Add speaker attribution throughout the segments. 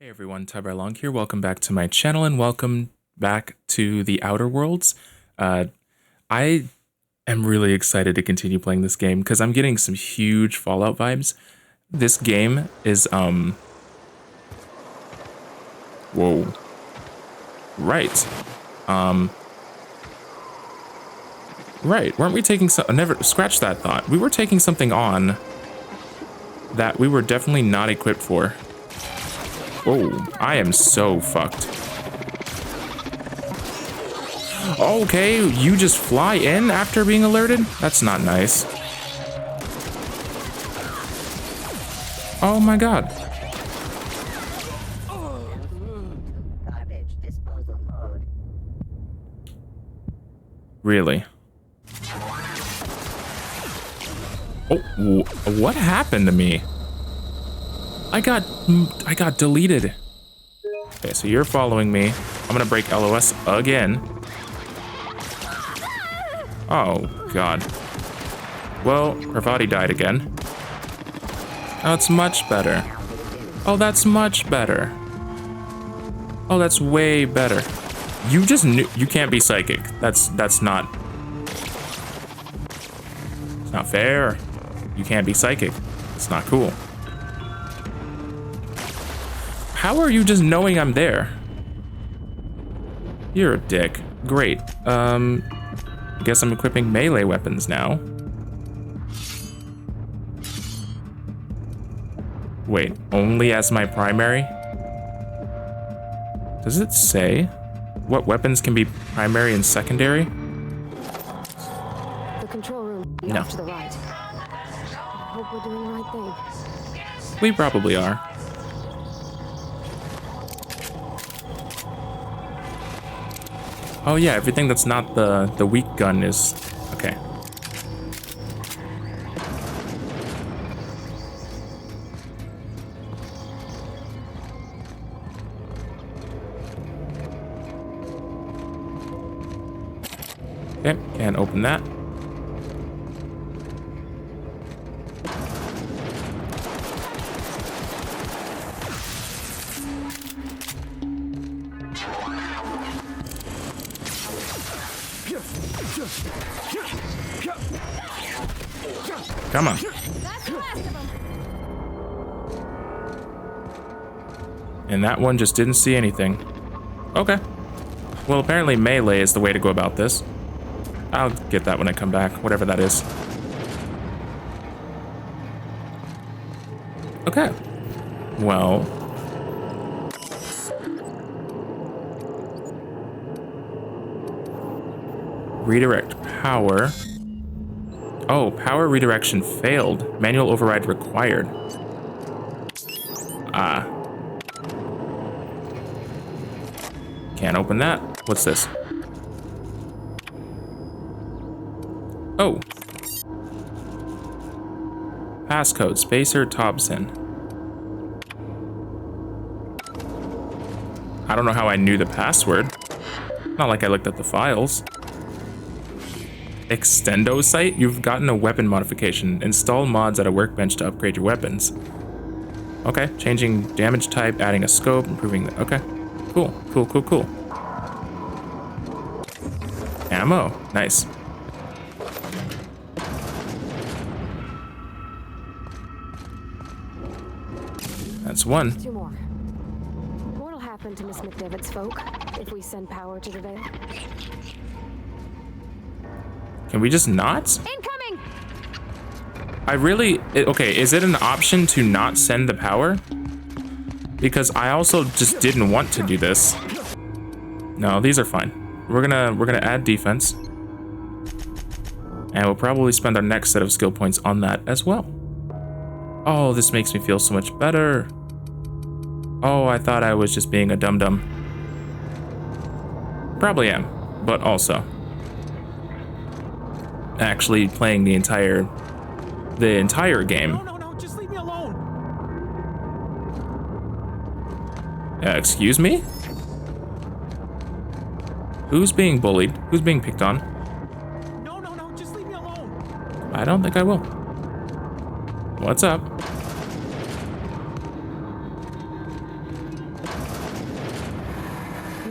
Speaker 1: Hey everyone, Long here. Welcome back to my channel and welcome back to the Outer Worlds. I am really excited to continue playing this game because I'm getting some huge Fallout vibes. This game is whoa. Right. Right. Weren't we taking some never scratch that thought. We were taking something on that we were definitely not equipped for. Oh, I am so fucked. Okay, you just fly in after being alerted? That's not nice. Oh my god. Really? Oh, what happened to me? I got deleted. Okay, so you're following me. I'm gonna break LOS again. Oh, God. Well, Pravati died again. Oh, it's much better. Oh, that's much better. Oh, that's way better. You just knew you can't be psychic. That's not. It's not fair. You can't be psychic. It's not cool. How are you just knowing I'm there? You're a dick. Great. I guess I'm equipping melee weapons now. Wait, only as my primary? Does it say what weapons can be primary and secondary?
Speaker 2: The control room
Speaker 1: No.
Speaker 2: off to the right. I hope we're doing the right thing.
Speaker 1: We probably are. Oh yeah, everything that's not the weak gun is okay. Okay, can't open that. Come on. And that one just didn't see anything. Okay. Well, apparently melee is the way to go about this. I'll get that when I come back, whatever that is. Okay. Well. Redirect power. Oh, power redirection failed. Manual override required. Ah. Can't open that. What's this? Oh. Passcode, Spacer Thompson. I don't know how I knew the password. Not like I looked at the files. Extendo site? You've gotten a weapon modification. Install mods at a workbench to upgrade your weapons. Okay, changing damage type, adding a scope, improving the... Okay, cool. Ammo, nice. That's one.
Speaker 2: Two more. What'll happen to Miss McDevitt's folk if we send power to the Veil?
Speaker 1: Can we just not?
Speaker 2: Incoming!
Speaker 1: Okay, is it an option to not send the power? Because I also just didn't want to do this. No, these are fine. We're gonna add defense. And we'll probably spend our next set of skill points on that as well. Oh, this makes me feel so much better. Oh, I thought I was just being a dum-dum. Probably am, but also actually playing the entire game.
Speaker 3: No, just leave me alone.
Speaker 1: Excuse me? Who's being bullied? Who's being picked on?
Speaker 3: No, just leave me alone.
Speaker 1: I don't think I will. What's up?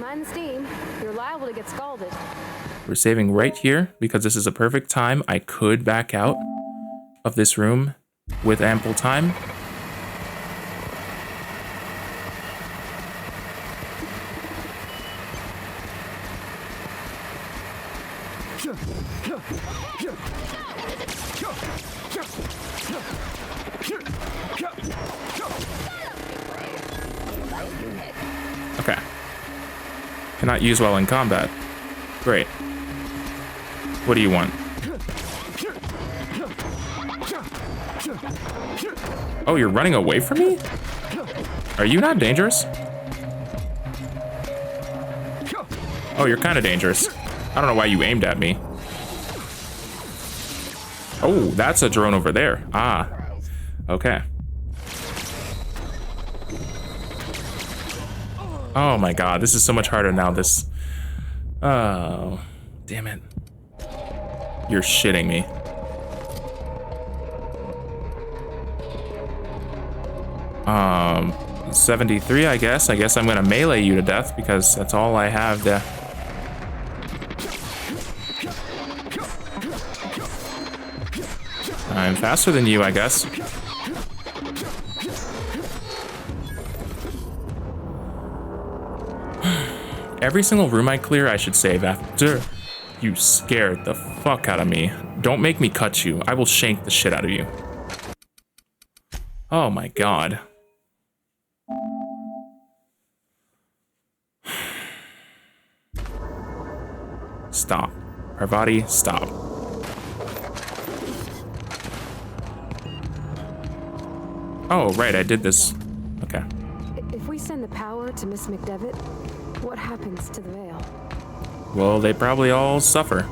Speaker 2: Mind the steam. You're liable to get scalded.
Speaker 1: We're saving right here because this is a perfect time. I could back out of this room with ample time. Okay. Cannot use while in combat. Great. What do you want? Oh, you're running away from me? Are you not dangerous? Oh, you're kind of dangerous. I don't know why you aimed at me. Oh, that's a drone over there. Ah, okay. Oh my god, this is so much harder now. This... Oh, damn it. You're shitting me. Um, 73, I guess. I guess I'm gonna melee you to death because that's all I have to... I'm faster than you, I guess. Every single room I clear, I should save after. You scared the fuck out of me. Don't make me cut you. I will shank the shit out of you. Oh my god. Stop. Parvati, stop. Oh, right, I did this. Okay.
Speaker 2: If we send the power to Miss McDevitt, what happens to the Veil?
Speaker 1: Well, they probably all suffer.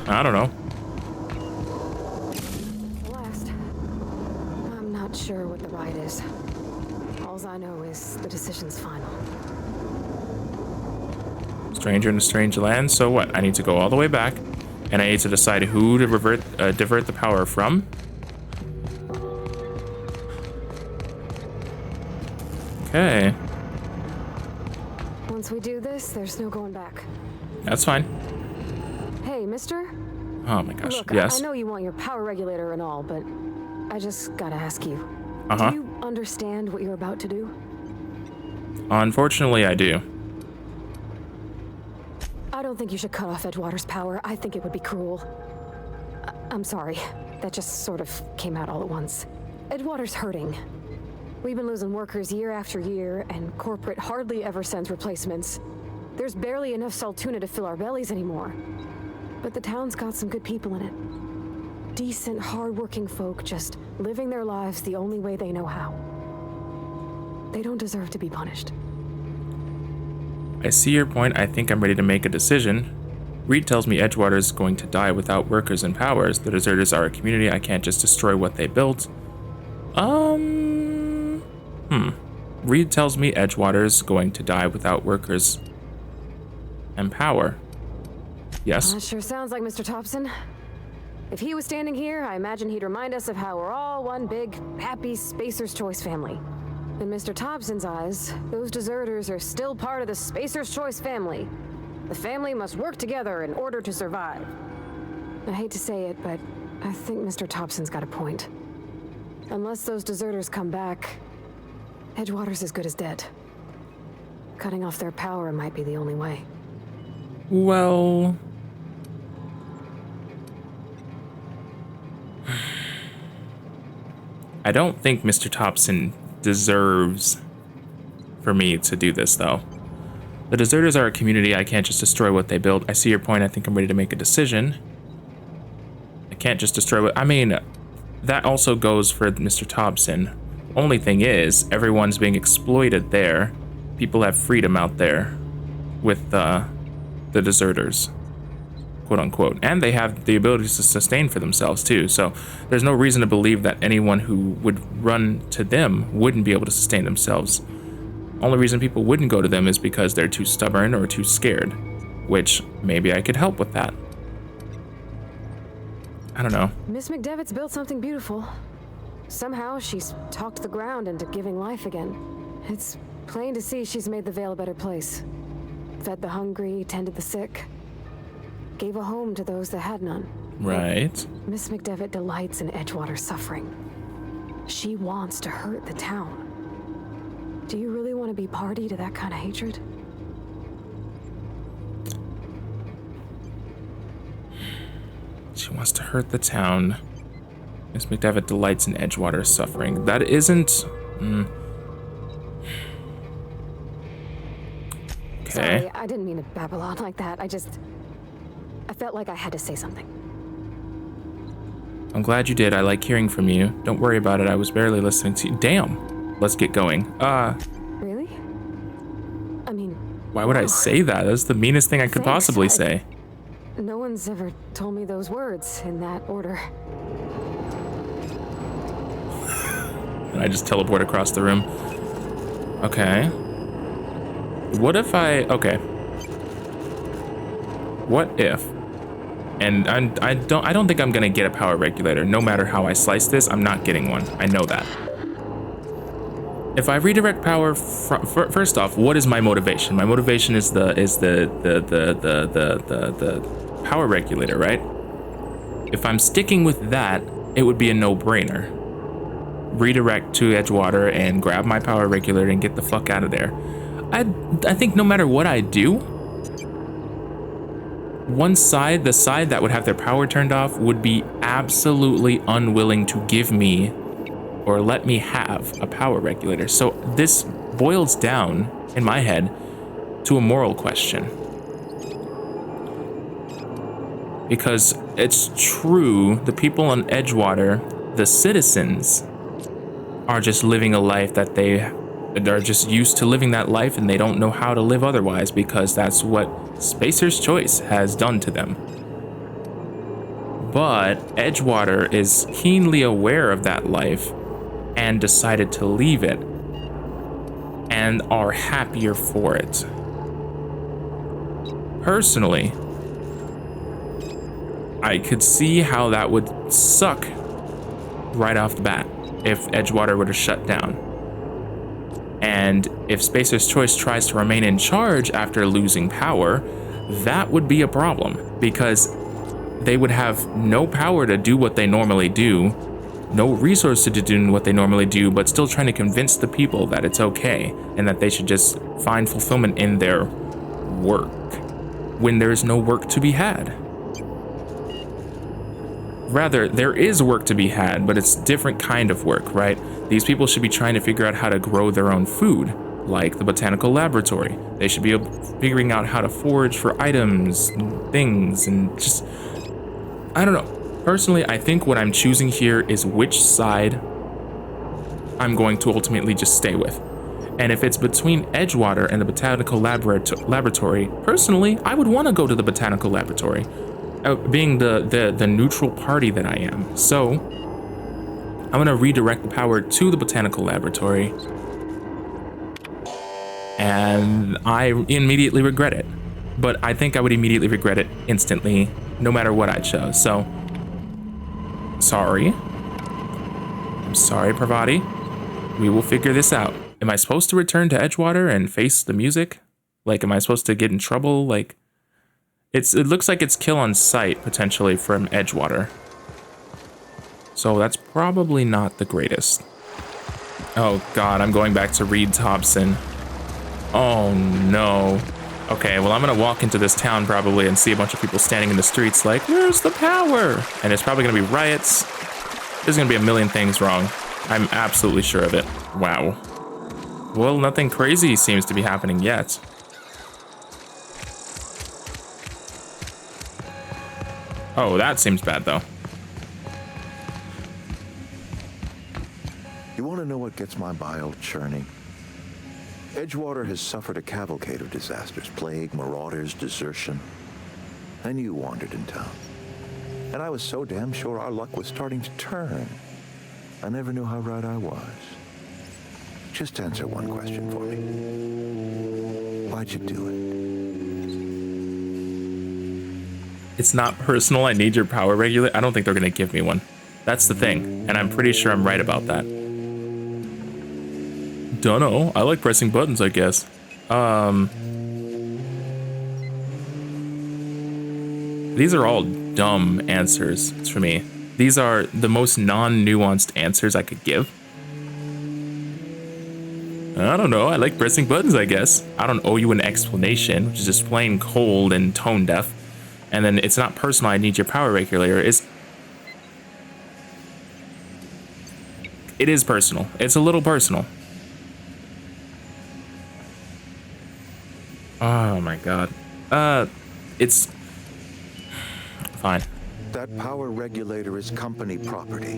Speaker 1: I don't know.
Speaker 2: Last, I'm not sure what the right is. All I know is the decision's final.
Speaker 1: Stranger in a strange land, so what? I need to go all the way back, and I need to decide who to divert the power from. Okay.
Speaker 2: Once we do this, there's no going back.
Speaker 1: That's fine.
Speaker 2: Hey, mister?
Speaker 1: Oh my gosh,
Speaker 2: Look,
Speaker 1: yes.
Speaker 2: I know you want your power regulator and all, but I just gotta ask you.
Speaker 1: Uh-huh.
Speaker 2: Do you understand what you're about to do?
Speaker 1: Unfortunately, I do.
Speaker 2: I don't think you should cut off Edgewater's power. I think it would be cruel. I'm sorry. That just sort of came out all at once. Edgewater's hurting. We've been losing workers year after year, and corporate hardly ever sends replacements. There's barely enough Saltuna to fill our bellies anymore. But the town's got some good people in it. Decent, hard-working folk just living their lives the only way they know how. They don't deserve to be punished.
Speaker 1: I see your point. I think I'm ready to make a decision. Reed tells me Edgewater is going to die without workers and powers. The deserters are a community. I can't just destroy what they built. Reed tells me Edgewater's going to die without workers and power. Yes.
Speaker 2: That sure sounds like Mr. Thompson. If he was standing here, I imagine he'd remind us of how we're all one big, happy Spacer's Choice family. In Mr. Thompson's eyes, those deserters are still part of the Spacer's Choice family. The family must work together in order to survive. I hate to say it, but I think Mr. Thompson's got a point. Unless those deserters come back, Edgewater's as good as dead. Cutting off their power might be the only way.
Speaker 1: Well... I don't think Mr. Thompson deserves for me to do this, though. The deserters are a community. I can't just destroy what they built. I see your point. I think I'm ready to make a decision. I can't just destroy what... I mean, that also goes for Mr. Thompson. Only thing is, everyone's being exploited there. People have freedom out there with the deserters, quote unquote. And they have the ability to sustain for themselves too. So there's no reason to believe that anyone who would run to them wouldn't be able to sustain themselves. Only reason people wouldn't go to them is because they're too stubborn or too scared, which maybe I could help with that. I don't know.
Speaker 2: Miss McDevitt's built something beautiful. Somehow she's talked the ground into giving life again. It's Plain to see she's made the Vale a better place. Fed the hungry, tended the sick. Gave a home to those that had none.
Speaker 1: Right.
Speaker 2: Miss McDevitt delights in Edgewater's suffering. She wants to hurt the town. Do you really want to be party to that kind of hatred?
Speaker 1: She wants to hurt the town. Miss McDevitt delights in Edgewater's suffering. That isn't... Okay.
Speaker 2: Sorry, I didn't mean to babble on like that. I felt like I had to say something.
Speaker 1: I'm glad you did. I like hearing from you. Don't worry about it. I was barely listening to you. Damn. Let's get going.
Speaker 2: Really? I mean...
Speaker 1: Why would I say that? That's the meanest thing I could possibly say.
Speaker 2: No one's ever told me those words in that order.
Speaker 1: And I just teleport across the room. Okay. What if okay. What if, and I don't think I'm gonna get a power regulator. No matter how I slice this, I'm not getting one. I know that. If I redirect power, first off, what is my motivation? My motivation is the power regulator, right? If I'm sticking with that, it would be a no-brainer. Redirect to Edgewater and grab my power regulator and get the fuck out of there. I think no matter what I do, one side, the side that would have their power turned off, would be absolutely unwilling to give me or let me have a power regulator. So this boils down, in my head, to a moral question. Because it's true, the people on Edgewater, the citizens, are just living a life that they're just used to living that life, and they don't know how to live otherwise, because that's what Spacer's Choice has done to them. But Edgewater is keenly aware of that life and decided to leave it, and are happier for it. Personally, I could see how that would suck right off the bat if Edgewater were to shut down. And if Spacer's Choice tries to remain in charge after losing power, that would be a problem, because they would have no power to do what they normally do, no resources to do what they normally do, but still trying to convince the people that it's okay and that they should just find fulfillment in their work when there is no work to be had. Rather, there is work to be had, but it's different kind of work, right? These people should be trying to figure out how to grow their own food, like the botanical laboratory. They should be figuring out how to forage for items and things, and just, I don't know. Personally, I think what I'm choosing here is which side I'm going to ultimately just stay with. And if it's between Edgewater and the botanical laboratory, personally, I would want to go to the botanical laboratory. Being the neutral party that I am. So I'm gonna redirect the power to the botanical laboratory, and I immediately regret it. But I think I would immediately regret it instantly, no matter what I chose. So sorry. I'm sorry, Parvati. We will figure this out. Am I supposed to return to Edgewater and face the music? Like, am I supposed to get in trouble? Like, it looks like it's kill on sight, potentially, from Edgewater. So that's probably not the greatest. Oh god, I'm going back to Reed Thompson. Oh no. Okay, well I'm gonna walk into this town probably and see a bunch of people standing in the streets like, where's the power? And it's probably gonna be riots. There's gonna be a million things wrong. I'm absolutely sure of it. Wow. Well, nothing crazy seems to be happening yet. Oh, that seems bad, though.
Speaker 4: You want to know what gets my bile churning? Edgewater has suffered a cavalcade of disasters, plague, marauders, desertion. Then you wandered in town. And I was so damn sure our luck was starting to turn. I never knew how right I was. Just answer one question for me. Why'd you do it?
Speaker 1: It's not personal. I need your power regulator. I don't think they're going to give me one. That's the thing. And I'm pretty sure I'm right about that. don't know. I like pressing buttons, I guess. These are all dumb answers for me. These are the most non-nuanced answers I could give. I don't know. I like pressing buttons, I guess. I don't owe you an explanation, which is just plain cold and tone deaf. And then it's not personal. I need your power regulator. It is personal. It's a little personal. Oh my god. It's fine.
Speaker 4: That power regulator is company property.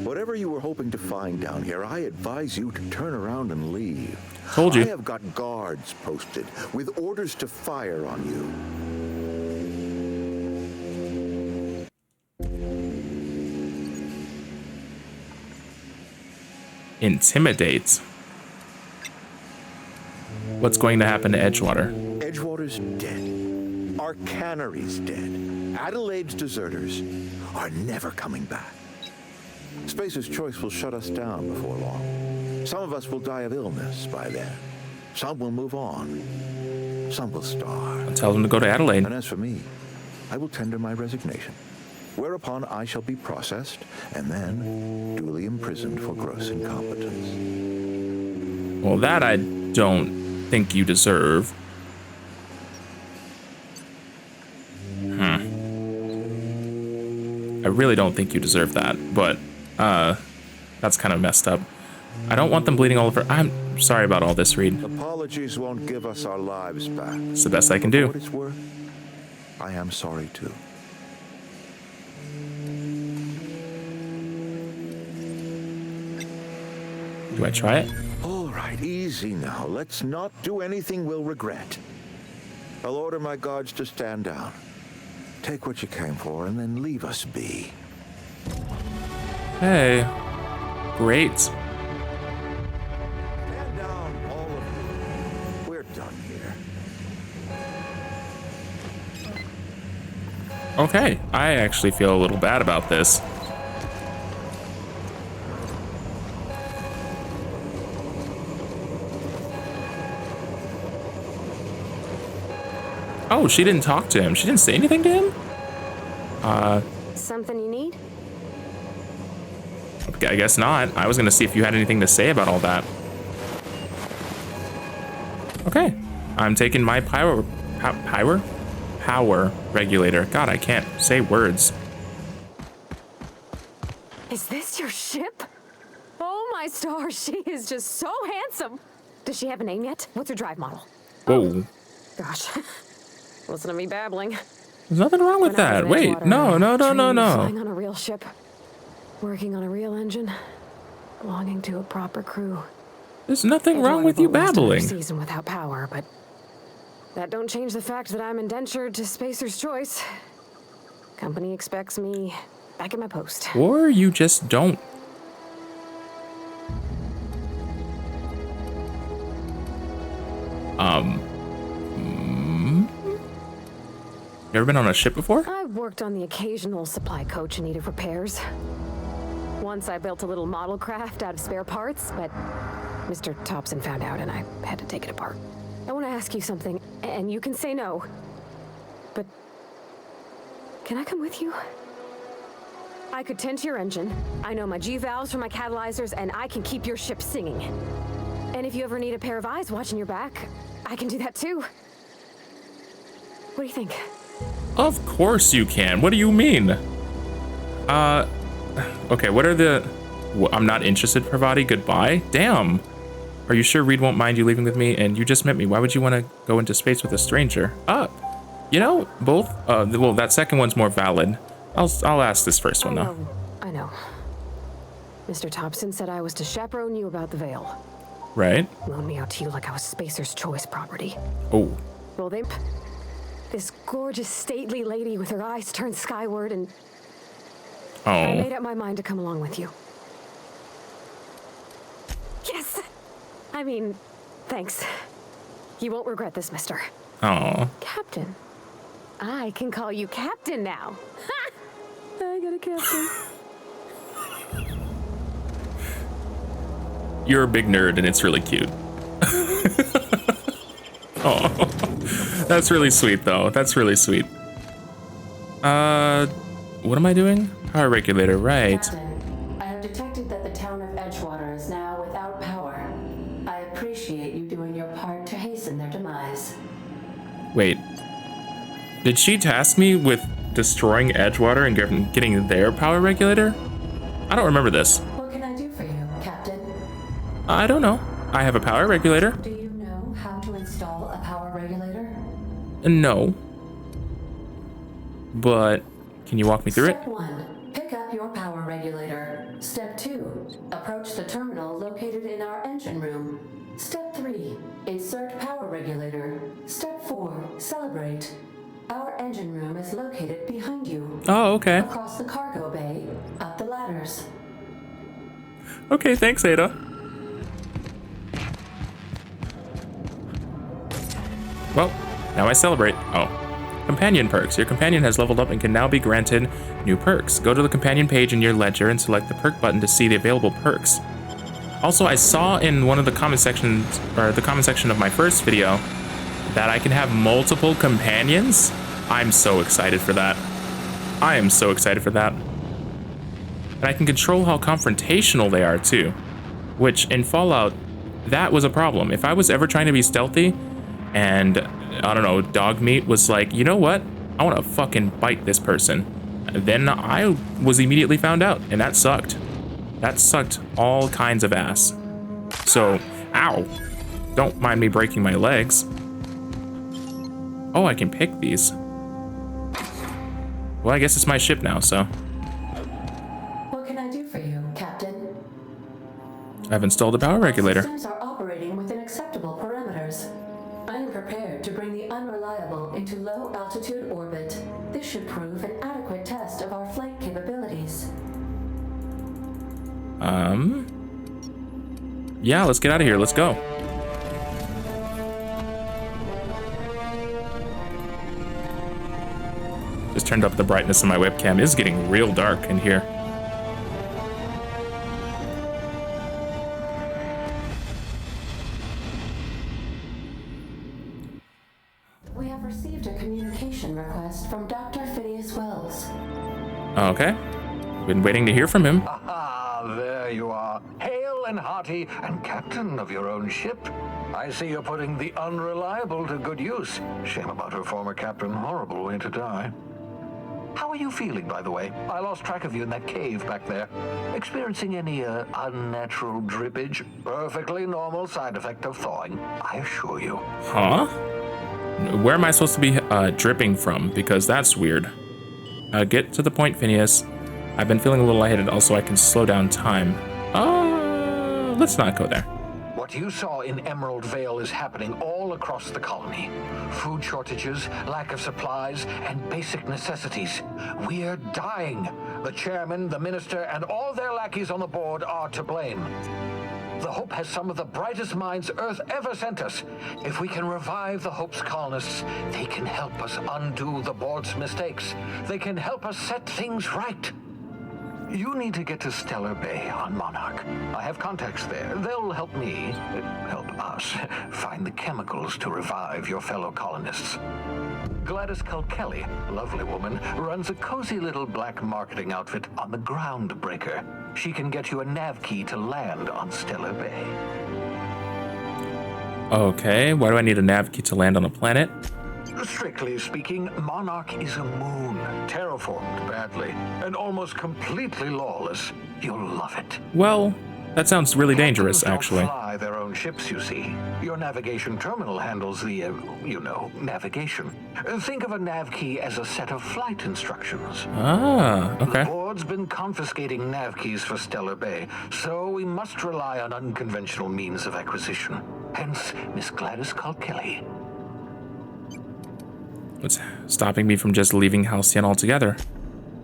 Speaker 4: Whatever you were hoping to find down here, I advise you to turn around and leave.
Speaker 1: Told you.
Speaker 4: I have got guards posted with orders to fire on you.
Speaker 1: Intimidates. What's going to happen to Edgewater?
Speaker 4: Edgewater's dead. Our cannery's dead. Adelaide's deserters are never coming back. Spacer's Choice will shut us down before long. Some of us will die of illness by then. Some will move on. Some will starve.
Speaker 1: I'll tell them to go to Adelaide.
Speaker 4: And as for me, I will tender my resignation. Whereupon I shall be processed and then duly imprisoned for gross incompetence.
Speaker 1: Well, that I don't think you deserve. I really don't think you deserve that, but that's kind of messed up. I don't want them bleeding all over. I'm sorry about all this, Reed.
Speaker 4: Apologies won't give us our lives back.
Speaker 1: It's the best I can
Speaker 4: For
Speaker 1: do.
Speaker 4: what it's worth, I am sorry too.
Speaker 1: Do I try it?
Speaker 4: All right, easy now. Let's not do anything we'll regret. I'll order my guards to stand down. Take what you came for and then leave us be.
Speaker 1: Hey. Great.
Speaker 4: Stand down, all of you. We're done here.
Speaker 1: Okay. I actually feel a little bad about this. Oh, she didn't talk to him. She didn't say anything to him?
Speaker 2: Something you need?
Speaker 1: I guess not. I was gonna see if you had anything to say about all that. Okay. I'm taking my power regulator. God, I can't say words.
Speaker 2: Is this your ship? Oh my stars, she is just so handsome. Does she have a name yet? What's her drive model?
Speaker 1: Whoa.
Speaker 2: Gosh, listen to me babbling.
Speaker 1: There's nothing wrong with
Speaker 2: When I was
Speaker 1: that.
Speaker 2: in
Speaker 1: Wait,
Speaker 2: Edgewater,
Speaker 1: no.
Speaker 2: I dreamed of flying on a real ship, working on a real engine, belonging to a proper crew.
Speaker 1: There's nothing wrong with you babbling.
Speaker 2: Season without power, but that don't change the fact that I'm indentured to Spacer's Choice. Company expects me back at my post.
Speaker 1: Or you just don't. You ever been on a ship before?
Speaker 2: I've worked on the occasional supply coach in need of repairs. Once I built a little model craft out of spare parts, but Mr. Thompson found out and I had to take it apart. I want to ask you something, and you can say no, but can I come with you? I could tend to your engine. I know my G-valves for my catalyzers, and I can keep your ship singing. And if you ever need a pair of eyes watching your back, I can do that too. What do you think?
Speaker 1: Of course you can. What do you mean? Okay, what are the... I'm not interested, Parvati. Goodbye? Damn. Are you sure Reed won't mind you leaving with me? And you just met me. Why would you want to go into space with a stranger? You know, both... well, that second one's more valid. I'll ask this first one, though.
Speaker 2: I know. Mr. Thompson said I was to chaperone you about the Veil.
Speaker 1: Right?
Speaker 2: Loaned me out to you like I was Spacer's Choice property.
Speaker 1: Oh.
Speaker 2: Well, this gorgeous, stately lady with her eyes turned skyward, and I made up my mind to come along with you. Yes! I mean, thanks. You won't regret this, mister.
Speaker 1: Oh.
Speaker 2: Captain. I can call you Captain now. Ha! I got a captain.
Speaker 1: You're a big nerd and it's really cute. Oh, that's really sweet though. That's really sweet. What am I doing? Power regulator, right.
Speaker 5: Captain, I have detected that the town of Edgewater is now without power. I appreciate you doing your part to hasten their demise.
Speaker 1: Wait. Did she task me with destroying Edgewater and getting their power regulator? I don't remember this.
Speaker 5: What can I do for you, Captain?
Speaker 1: I don't know. I have a power regulator.
Speaker 5: Do you know how to install a power regulator?
Speaker 1: No. But can you walk me through it?
Speaker 5: Step 1. Pick up your power regulator. Step 2. Approach the terminal located in our engine room. Step 3. Insert power regulator. Step 4. Celebrate. Our engine room is located behind you.
Speaker 1: Oh, okay.
Speaker 5: Across the cargo bay, up the ladders.
Speaker 1: Okay, thanks, Ada. Well, now I celebrate. Oh. Companion perks. Your companion has leveled up and can now be granted new perks. Go to the companion page in your ledger and select the perk button to see the available perks. Also, I saw in one of the comment sections, or the comment section of my first video, that I can have multiple companions. I'm so excited for that. I am so excited for that. And I can control how confrontational they are too, which in Fallout, that was a problem. If I was ever trying to be stealthy and, I don't know, dog meat was like, you know what? I want to fucking bite this person. Then I was immediately found out, and that sucked. That sucked all kinds of ass. So, ow. Don't mind me breaking my legs. Oh, I can pick these. Well, I guess it's my ship now, so.
Speaker 5: What can I do for you, Captain?
Speaker 1: I've installed a power regulator.
Speaker 5: Systems are operating within acceptable parameters. I am prepared to bring the unreliable into low-altitude orbit. This should prove an adequate test of our flight capabilities.
Speaker 1: Yeah, let's get out of here. Let's go. Just turned up the brightness of my webcam. It is getting real dark in here.
Speaker 5: We have received a communication request from Dr. Phineas Wells.
Speaker 1: Okay. Been waiting to hear from him.
Speaker 6: Ah, there you are. Hale and hearty and captain of your own ship. I see you're putting the unreliable to good use. Shame about her former captain. Horrible way to die. How are you feeling, by the way? I lost track of you in that cave back there. Experiencing any unnatural drippage? Perfectly normal side effect of thawing, I assure you.
Speaker 1: Huh? Where am I supposed to be dripping from? Because that's weird. Get to the point, Phineas. I've been feeling a little lightheaded. Also, I can slow down time. Let's not go there.
Speaker 6: What you saw in Emerald Vale is happening all across the colony. Food shortages, lack of supplies, and basic necessities. We're dying. The chairman, the minister, and all their lackeys on the board are to blame. The Hope has some of the brightest minds Earth ever sent us. If we can revive the Hope's colonists, they can help us undo the board's mistakes. They can help us set things right. You need to get to Stellar Bay on Monarch. I have contacts there. They'll help us, find the chemicals to revive your fellow colonists. Gladys Kelly, lovely woman, runs a cozy little black marketing outfit on the Groundbreaker. She can get you a nav key to land on Stellar Bay.
Speaker 1: Okay, why do I need a nav key to land on a planet?
Speaker 6: Strictly speaking, Monarch is a moon, terraformed badly, and almost completely lawless. You'll love it.
Speaker 1: Well, that sounds really dangerous,
Speaker 6: Captains
Speaker 1: actually.
Speaker 6: don't fly their own ships, you see. Your navigation terminal handles the, navigation. Think of a nav key as a set of flight instructions.
Speaker 1: Ah, okay.
Speaker 6: The board's been confiscating nav keys for Stellar Bay, so we must rely on unconventional means of acquisition. Hence, Miss Gladys Kelly.
Speaker 1: What's stopping me from just leaving Halcyon altogether?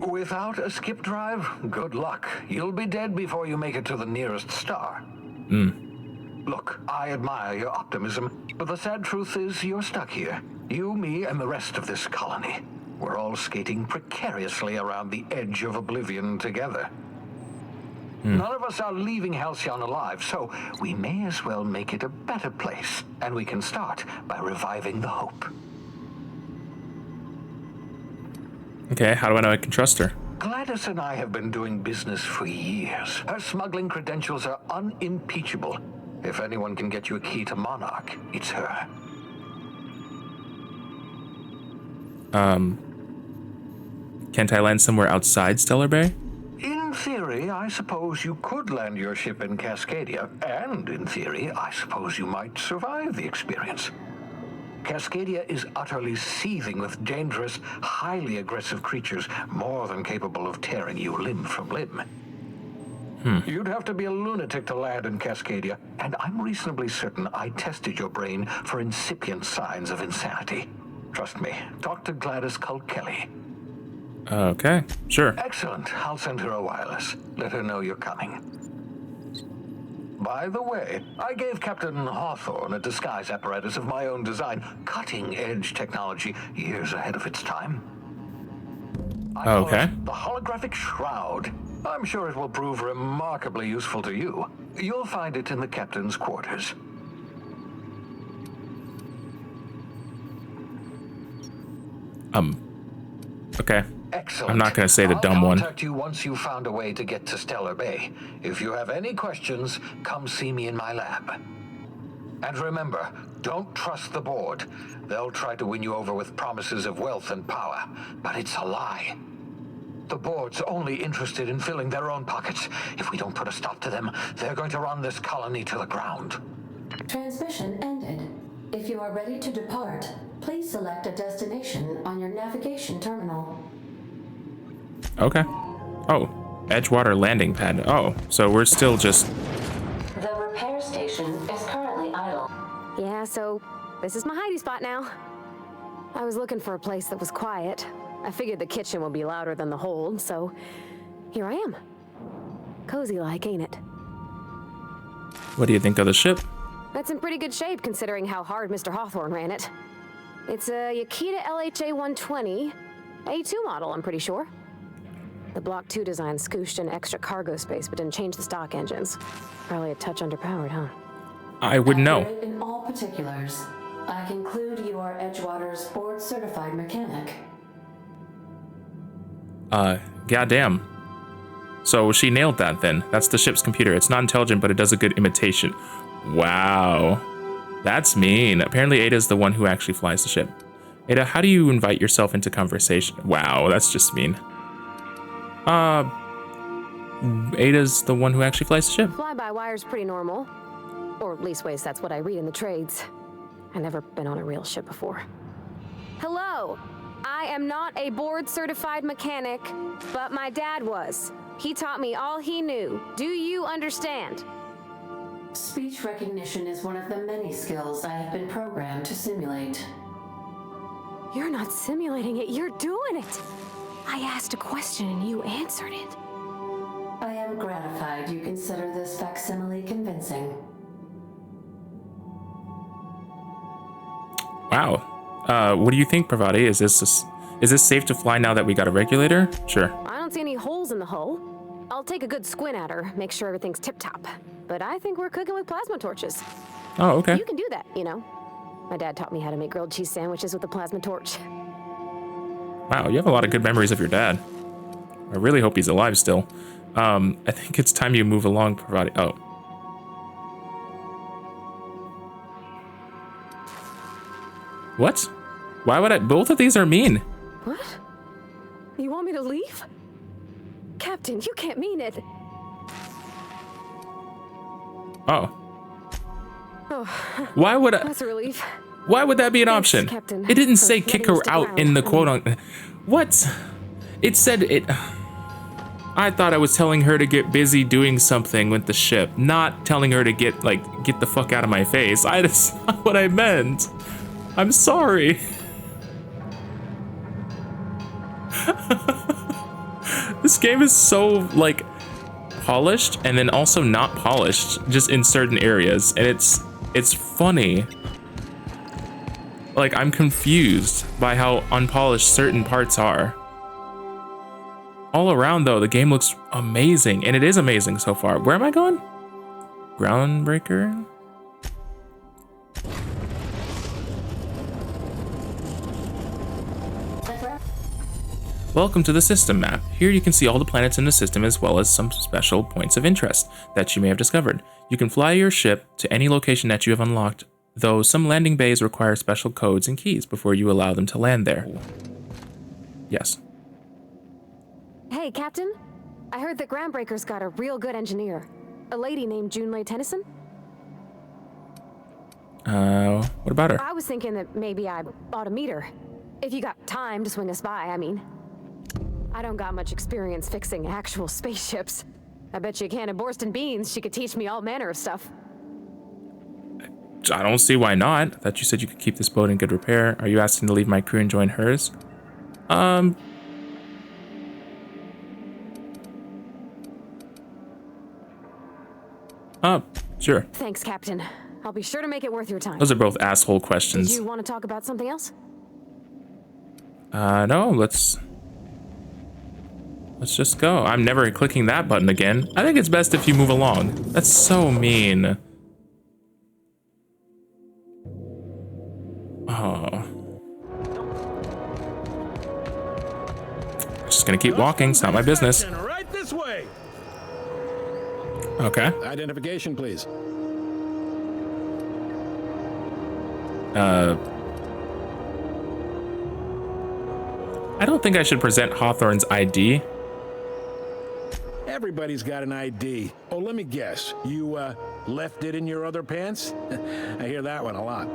Speaker 6: Without a skip drive, good luck. You'll be dead before you make it to the nearest star. Look, I admire your optimism, but the sad truth is you're stuck here. You, me, and the rest of this colony. We're all skating precariously around the edge of oblivion together. None of us are leaving Halcyon alive, so we may as well make it a better place. And we can start by reviving the hope.
Speaker 1: Okay, how do I know I can trust her?
Speaker 6: Gladys and I have been doing business for years. Her smuggling credentials are unimpeachable. If anyone can get you a key to Monarch, it's her.
Speaker 1: Can't I land somewhere outside Stellar Bay?
Speaker 6: In theory, I suppose you could land your ship in Cascadia, and in theory, I suppose you might survive the experience. Cascadia is utterly seething with dangerous, highly aggressive creatures, more than capable of tearing you limb from limb. You'd have to be a lunatic to land in Cascadia, and I'm reasonably certain I tested your brain for incipient signs of insanity. Trust me, talk to Gladys Kelly.
Speaker 1: Okay, sure.
Speaker 6: Excellent. I'll send her a wireless. Let her know you're coming. By the way, I gave Captain Hawthorne a disguise apparatus of my own design, cutting-edge technology years ahead of its time. I call
Speaker 1: Okay.
Speaker 6: it the holographic shroud. I'm sure it will prove remarkably useful to you. You'll find it in the captain's quarters.
Speaker 1: Okay.
Speaker 6: Excellent.
Speaker 1: I'm not gonna say the dumb
Speaker 6: I'll
Speaker 1: one.
Speaker 6: contact you once you've found a way to get to Stellar Bay. If you have any questions, come see me in my lab. And remember, don't trust the board. They'll try to win you over with promises of wealth and power, but it's a lie. The board's only interested in filling their own pockets. If we don't put a stop to them, they're going to run this colony to the ground.
Speaker 5: Transmission ended. If you are ready to depart, please select a destination on your navigation terminal.
Speaker 1: Okay. Oh, Edgewater landing pad. Oh, so we're still just...
Speaker 5: The repair station is currently idle.
Speaker 2: Yeah, so this is my hidey spot now. I was looking for a place that was quiet. I figured the kitchen would be louder than the hold, so here I am. Cozy like, ain't it?
Speaker 1: What do you think of the ship?
Speaker 2: That's in pretty good shape considering how hard Mr. Hawthorne ran it. It's a Yakita LHA 120, A2 model, I'm pretty sure. The Block 2 design scooshed in extra cargo space but didn't change the stock engines. Probably a touch underpowered, huh?
Speaker 1: I wouldn't know.
Speaker 5: Accurate in all particulars. I conclude you are Edgewater's board-certified mechanic.
Speaker 1: Goddamn. So she nailed that then. That's the ship's computer. It's not intelligent, but it does a good imitation. Wow. That's mean. Apparently Ada's the one who actually flies the ship. Ada, how do you invite yourself into conversation? Wow, that's just mean. Ada's the one who actually flies the ship.
Speaker 2: Fly-by-wire's pretty normal. Or leastways, that's what I read in the trades. I've never been on a real ship before. Hello! I am not a board-certified mechanic, but my dad was. He taught me all he knew. Do you understand?
Speaker 5: Speech recognition is one of the many skills I have been programmed to simulate.
Speaker 2: You're not simulating it, you're doing it! I asked a question and you answered it.
Speaker 5: I am gratified you consider this facsimile convincing.
Speaker 1: Wow. What do you think, Pravati? Is this safe to fly now that we got a regulator? Sure.
Speaker 2: I don't see any holes in the hull. I'll take a good squint at her, make sure everything's tip-top. But I think we're cooking with plasma torches.
Speaker 1: Oh, okay.
Speaker 2: You can do that, you know. My dad taught me how to make grilled cheese sandwiches with a plasma torch.
Speaker 1: Wow, you have a lot of good memories of your dad. I really hope he's alive still. I think it's time you move along, Pravati. Oh. What? Why would I? Both of these are mean.
Speaker 2: What? You want me to leave? Captain, you can't mean it.
Speaker 1: Oh. Why would I?
Speaker 2: That's a relief.
Speaker 1: Why would that be an
Speaker 2: Thanks,
Speaker 1: option?
Speaker 2: Captain,
Speaker 1: It didn't
Speaker 2: for
Speaker 1: say
Speaker 2: letting
Speaker 1: kick
Speaker 2: me
Speaker 1: her
Speaker 2: stick
Speaker 1: out
Speaker 2: around.
Speaker 1: in the quote on. What? It said it. I thought I was telling her to get busy doing something with the ship, not telling her to get the fuck out of my face. That's not what I meant. I'm sorry. This game is so polished and then also not polished just in certain areas, and it's funny. I'm confused by how unpolished certain parts are. All around, though, the game looks amazing, and it is amazing so far. Where am I going? Groundbreaker? Welcome to the system map. Here you can see all the planets in the system as well as some special points of interest that you may have discovered. You can fly your ship to any location that you have unlocked, though some landing bays require special codes and keys before you allow them to land there. Yes.
Speaker 2: Hey, Captain. I heard that Groundbreaker's got a real good engineer. A lady named Junlei Tennyson.
Speaker 1: What about her?
Speaker 2: I was thinking that maybe I ought to meet her. If you got time to swing us by, I mean. I don't got much experience fixing actual spaceships. I bet you a can of Borston beans she could teach me all manner of stuff.
Speaker 1: I don't see why not. I thought you said you could keep this boat in good repair. Are you asking to leave my crew and join hers? Sure.
Speaker 2: Thanks, Captain. I'll be sure to make it worth your time.
Speaker 1: Those are both asshole questions.
Speaker 2: Did you want to talk about something else?
Speaker 1: No, let's just go. I'm never clicking that button again. I think it's best if you move along. That's so mean. Oh. Just gonna keep walking. It's not my business.
Speaker 3: Right this way.
Speaker 1: Okay.
Speaker 7: Identification, please.
Speaker 1: I don't think I should present Hawthorne's ID.
Speaker 7: Everybody's got an ID. Oh, let me guess. You, left it in your other pants? I hear that one a lot.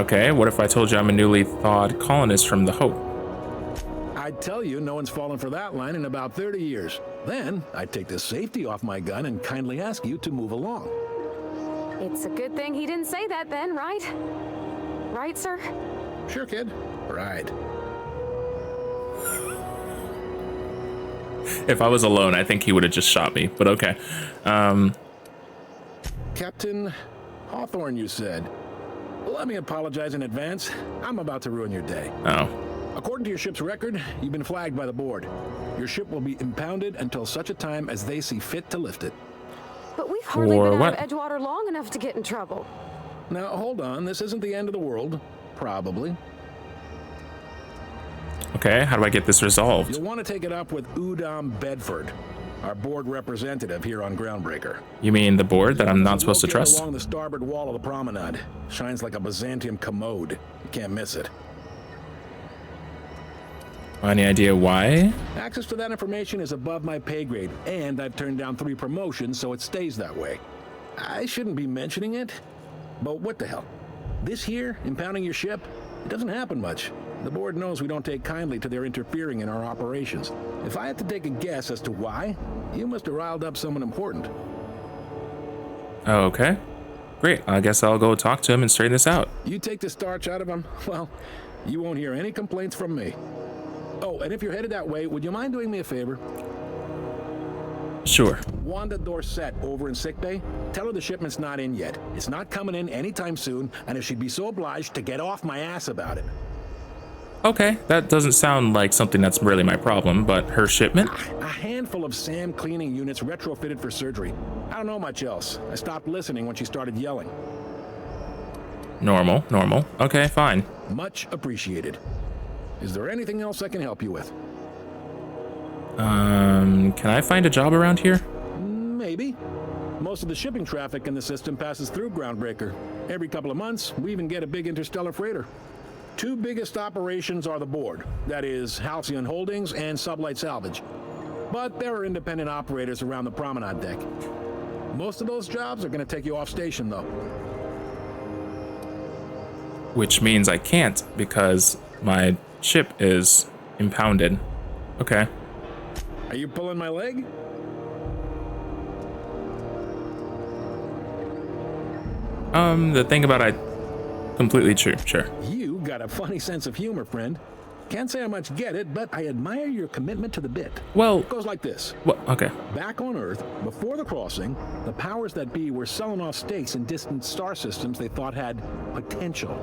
Speaker 1: Okay, what if I told you I'm a newly thawed colonist from the Hope?
Speaker 7: I'd tell you no one's fallen for that line in about 30 years. Then, I'd take the safety off my gun and kindly ask you to move along.
Speaker 2: It's a good thing he didn't say that then, right? Right, sir?
Speaker 7: Sure, kid. Right.
Speaker 1: If I was alone, I think he would have just shot me, but okay.
Speaker 7: Captain Hawthorne, you said. Let me apologize in advance. I'm about to ruin your day.
Speaker 1: Oh.
Speaker 7: According to your ship's record, you've been flagged by the board. Your ship will be impounded until such a time as they see fit to lift it.
Speaker 2: But we've hardly
Speaker 1: For
Speaker 2: been
Speaker 1: what?
Speaker 2: out of Edgewater long enough to get in trouble.
Speaker 7: Now, hold on. This isn't the end of the world. Probably.
Speaker 1: Okay, how do I get this resolved?
Speaker 7: You'll want to take it up with Udom Bedford, our board representative here on Groundbreaker.
Speaker 1: You mean the board that I'm not supposed to
Speaker 7: Located
Speaker 1: trust?
Speaker 7: along the starboard wall of the promenade. Shines like a Byzantium commode. You can't miss it.
Speaker 1: Any idea why?
Speaker 7: Access to that information is above my pay grade, and I've turned down 3 promotions, so it stays that way. I shouldn't be mentioning it, but what the hell? This here, impounding your ship, it doesn't happen much. The board knows we don't take kindly to their interfering in our operations. If I had to take a guess as to why, you must have riled up someone important.
Speaker 1: Okay. Great, I guess I'll go talk to him and straighten this out.
Speaker 7: You take the starch out of him, well, you won't hear any complaints from me. Oh, and if you're headed that way, would you mind doing me a favor?
Speaker 1: Sure.
Speaker 7: Wanda Dorset over in sickbay, tell her the shipment's not in yet. It's not coming in anytime soon, and if she'd be so obliged to get off my ass about it.
Speaker 1: Okay, that doesn't sound like something that's really my problem, but her shipment?
Speaker 7: A handful of SAM cleaning units retrofitted for surgery. I don't know much else. I stopped listening when she started yelling.
Speaker 1: Normal. Okay, fine.
Speaker 7: Much appreciated. Is there anything else I can help you with?
Speaker 1: Can I find a job around here?
Speaker 7: Maybe. Most of the shipping traffic in the system passes through Groundbreaker. Every couple of months, we even get a big interstellar freighter. 2 biggest operations are the board, that is, Halcyon Holdings and Sublight Salvage. But there are independent operators around the promenade deck. Most of those jobs are going to take you off station, though.
Speaker 1: Which means I can't, because my ship is impounded. Okay.
Speaker 7: Are you pulling my leg?
Speaker 1: The thing about completely true, sure.
Speaker 7: You got a funny sense of humor, friend. Can't say I much get it, but I admire your commitment to the bit.
Speaker 1: Well,
Speaker 7: It goes like this.
Speaker 1: well, okay.
Speaker 7: Back on Earth, before the crossing, the powers that be were selling off stakes in distant star systems they thought had potential.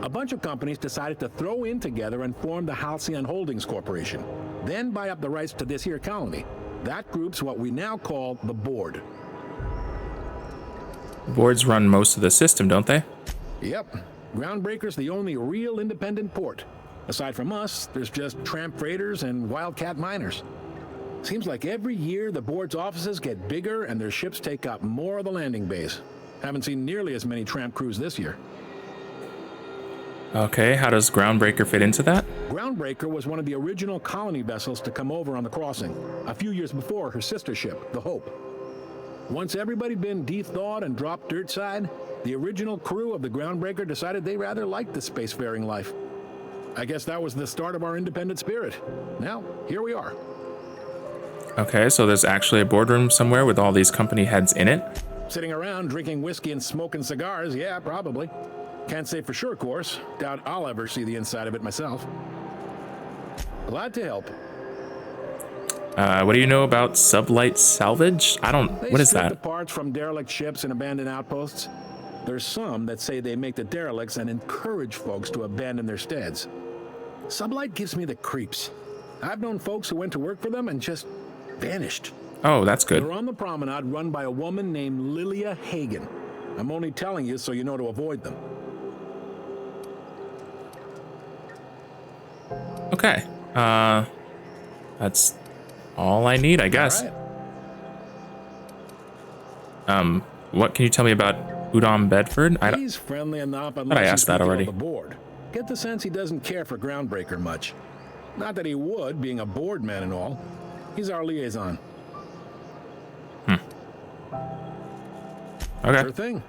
Speaker 7: A bunch of companies decided to throw in together and form the Halcyon Holdings Corporation, then buy up the rights to this here colony. That group's what we now call the board.
Speaker 1: Boards run most of the system, don't they?
Speaker 7: Yep. Groundbreaker's the only real independent port. Aside from us, there's just tramp freighters and wildcat miners. Seems like every year the board's offices get bigger and their ships take up more of the landing bays. Haven't seen nearly as many tramp crews this year.
Speaker 1: Okay, how does Groundbreaker fit into that?
Speaker 7: Groundbreaker was one of the original colony vessels to come over on the crossing, a few years before her sister ship, the Hope. Once everybody'd been de-thawed and dropped dirt side, the original crew of the Groundbreaker decided they rather liked the spacefaring life. I guess that was the start of our independent spirit. Now, here we are.
Speaker 1: Okay, so there's actually a boardroom somewhere with all these company heads in it?
Speaker 7: Sitting around drinking whiskey and smoking cigars, yeah, probably. Can't say for sure, of course. Doubt I'll ever see the inside of it myself. Glad to help.
Speaker 1: What do you know about sublight salvage? What is
Speaker 7: They strip
Speaker 1: that?
Speaker 7: the parts from derelict ships and abandoned outposts. There's some that say they make the derelicts and encourage folks to abandon their steads. Sublight gives me the creeps. I've known folks who went to work for them and just vanished.
Speaker 1: Oh, that's good.
Speaker 7: They're on the promenade run by a woman named Lilia Hagen. I'm only telling you so you know to avoid them.
Speaker 1: Okay. That's all I need, I guess.
Speaker 7: All right.
Speaker 1: What can you tell me about Udom Bedford?
Speaker 7: He's friendly enough
Speaker 1: I
Speaker 7: unless he's
Speaker 1: asked that
Speaker 7: speaking
Speaker 1: already.
Speaker 7: of the board. Get the sense he doesn't care for Groundbreaker much. Not that he would, being a board man and all. He's our liaison.
Speaker 1: Okay.
Speaker 7: Sure thing.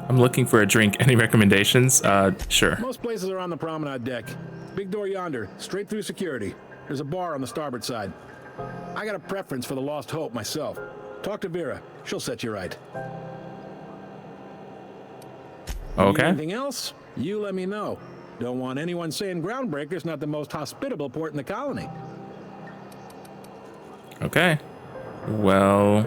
Speaker 1: I'm looking for a drink. Any recommendations? Sure.
Speaker 7: Most places are on the promenade deck. Big door yonder, straight through security. There's a bar on the starboard side. I got a preference for the Lost Hope myself. Talk to Vera. She'll set you right. Need
Speaker 1: Okay.
Speaker 7: anything else? You let me know. Don't want anyone saying Groundbreaker's not the most hospitable port in the colony.
Speaker 1: Okay. Well,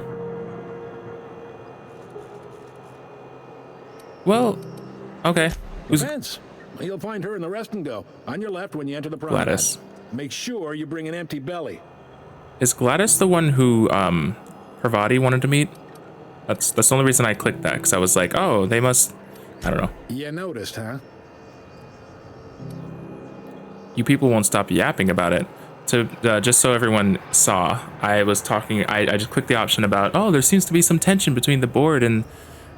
Speaker 1: okay. Who's
Speaker 7: Depends. You'll find her in the rest and go. On your left when you enter the promenade.
Speaker 1: Gladys?
Speaker 7: Make sure you bring an empty belly.
Speaker 1: Is Gladys the one who Parvati wanted to meet? That's the only reason I clicked that, because I was like, oh, they must. I don't know.
Speaker 7: You noticed, huh?
Speaker 1: You people won't stop yapping about it. So just so everyone saw, I was talking. I just clicked the option about, oh, there seems to be some tension between the board and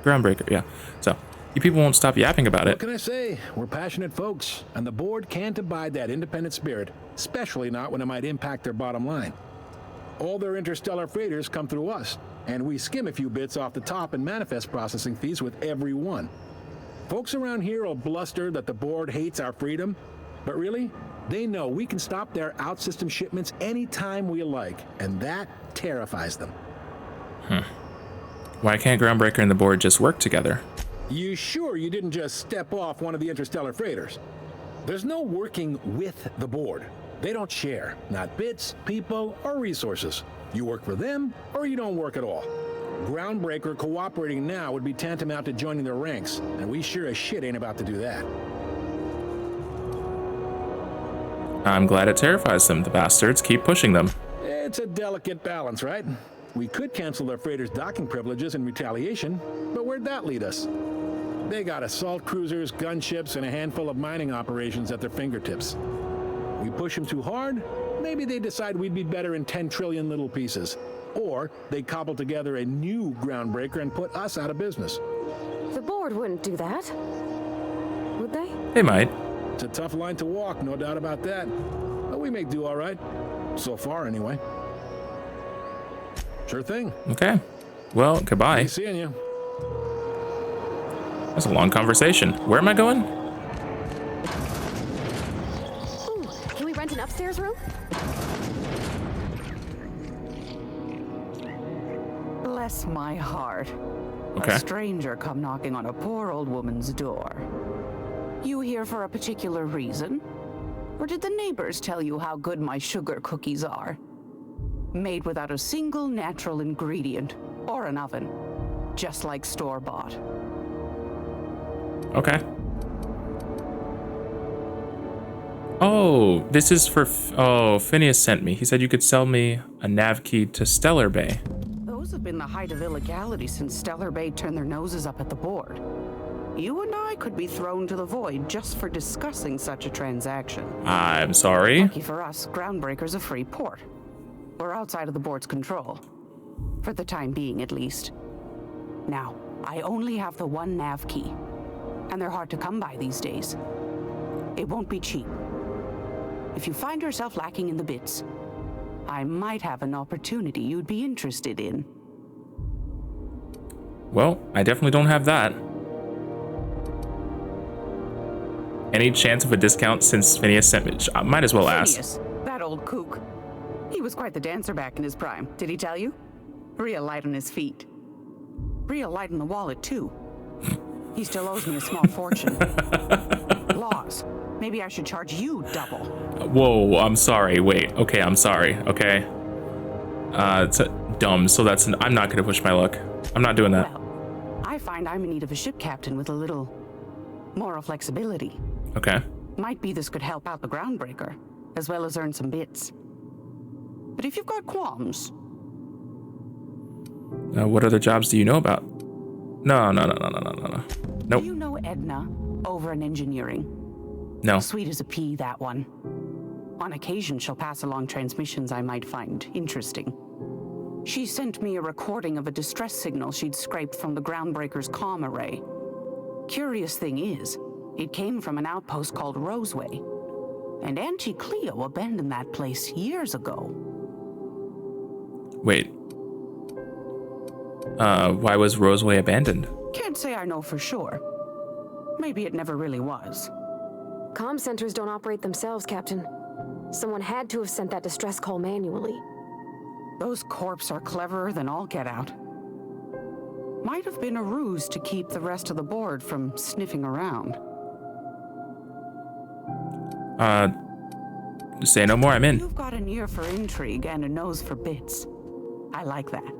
Speaker 1: Groundbreaker. Yeah. So you people won't stop yapping about
Speaker 7: What
Speaker 1: it.
Speaker 7: can I say? We're passionate folks, and the board can't abide that independent spirit, especially not when it might impact their bottom line. All their interstellar freighters come through us, and we skim a few bits off the top in manifest processing fees with every one. Folks around here will bluster that the board hates our freedom, but really, they know we can stop their out-system shipments anytime we like, and that terrifies them.
Speaker 1: Why can't Groundbreaker and the board just work together?
Speaker 7: You sure you didn't just step off one of the interstellar freighters? There's no working with the board. They don't share, not bits, people, or resources. You work for them, or you don't work at all. Groundbreaker cooperating now would be tantamount to joining their ranks, and we sure as shit ain't about to do that.
Speaker 1: I'm glad it terrifies them. The bastards keep pushing them.
Speaker 7: It's a delicate balance, right? We could cancel their freighters' docking privileges in retaliation, but where'd that lead us? They got assault cruisers, gunships, and a handful of mining operations at their fingertips. We push them too hard, maybe they decide we'd be better in 10 trillion little pieces. Or they cobble together a new Groundbreaker and put us out of business.
Speaker 2: The board wouldn't do that. Would they?
Speaker 1: They might.
Speaker 7: It's a tough line to walk, no doubt about that. But we make do all right. So far, anyway. Sure thing.
Speaker 1: Okay. Well, goodbye.
Speaker 7: Nice seeing you.
Speaker 1: That's a long conversation. Where am I going?
Speaker 2: Ooh, can we rent an upstairs room?
Speaker 8: Bless my heart.
Speaker 1: Okay.
Speaker 8: A stranger come knocking on a poor old woman's door. You here for a particular reason? Or did the neighbors tell you how good my sugar cookies are? Made without a single natural ingredient or an oven, just like store-bought.
Speaker 1: Okay. Oh, this is for... oh, Phineas sent me. He said you could sell me a nav key to Stellar Bay.
Speaker 8: Those have been the height of illegality since Stellar Bay turned their noses up at the board. You and I could be thrown to the void just for discussing such a transaction.
Speaker 1: I'm sorry.
Speaker 8: Lucky for us, Groundbreaker's a free port. We're outside of the board's control. For the time being, at least. Now, I only have the one nav key. And they're hard to come by these days. It won't be cheap. If you find yourself lacking in the bits, I might have an opportunity you'd be interested in.
Speaker 1: Well, I definitely don't have that. Any chance of a discount since Phineas sent me? I might as well ask.
Speaker 8: Phineas, that old kook. He was quite the dancer back in his prime. Did he tell you? Real light on his feet. Real light in the wallet, too. He still owes me a small fortune. Laws. Maybe I should charge you double.
Speaker 1: Whoa, I'm sorry. Wait. Okay, I'm sorry. Okay. It's dumb. So that's... I'm not gonna push my luck. I'm not doing that.
Speaker 8: Well, I find I'm in need of a ship captain with a little moral flexibility.
Speaker 1: Okay.
Speaker 8: Might be this could help out the Groundbreaker, as well as earn some bits. But if you've got qualms...
Speaker 1: what other jobs do you know about? No. Nope.
Speaker 8: Do you know Edna over in engineering?
Speaker 1: No.
Speaker 8: Sweet as a pea, that one. On occasion, she'll pass along transmissions I might find interesting. She sent me a recording of a distress signal she'd scraped from the Groundbreaker's comm array. Curious thing is, it came from an outpost called Roseway. And Auntie Cleo abandoned that place years ago.
Speaker 1: Wait. Why was Roseway abandoned?
Speaker 8: Can't say I know for sure. Maybe it never really was.
Speaker 2: Comm centers don't operate themselves, Captain. Someone had to have sent that distress call manually.
Speaker 8: Those corps are cleverer than all get out. Might have been a ruse to keep the rest of the board from sniffing around.
Speaker 1: Say no more, I'm in.
Speaker 8: You've got an ear for intrigue and a nose for bits. I like that.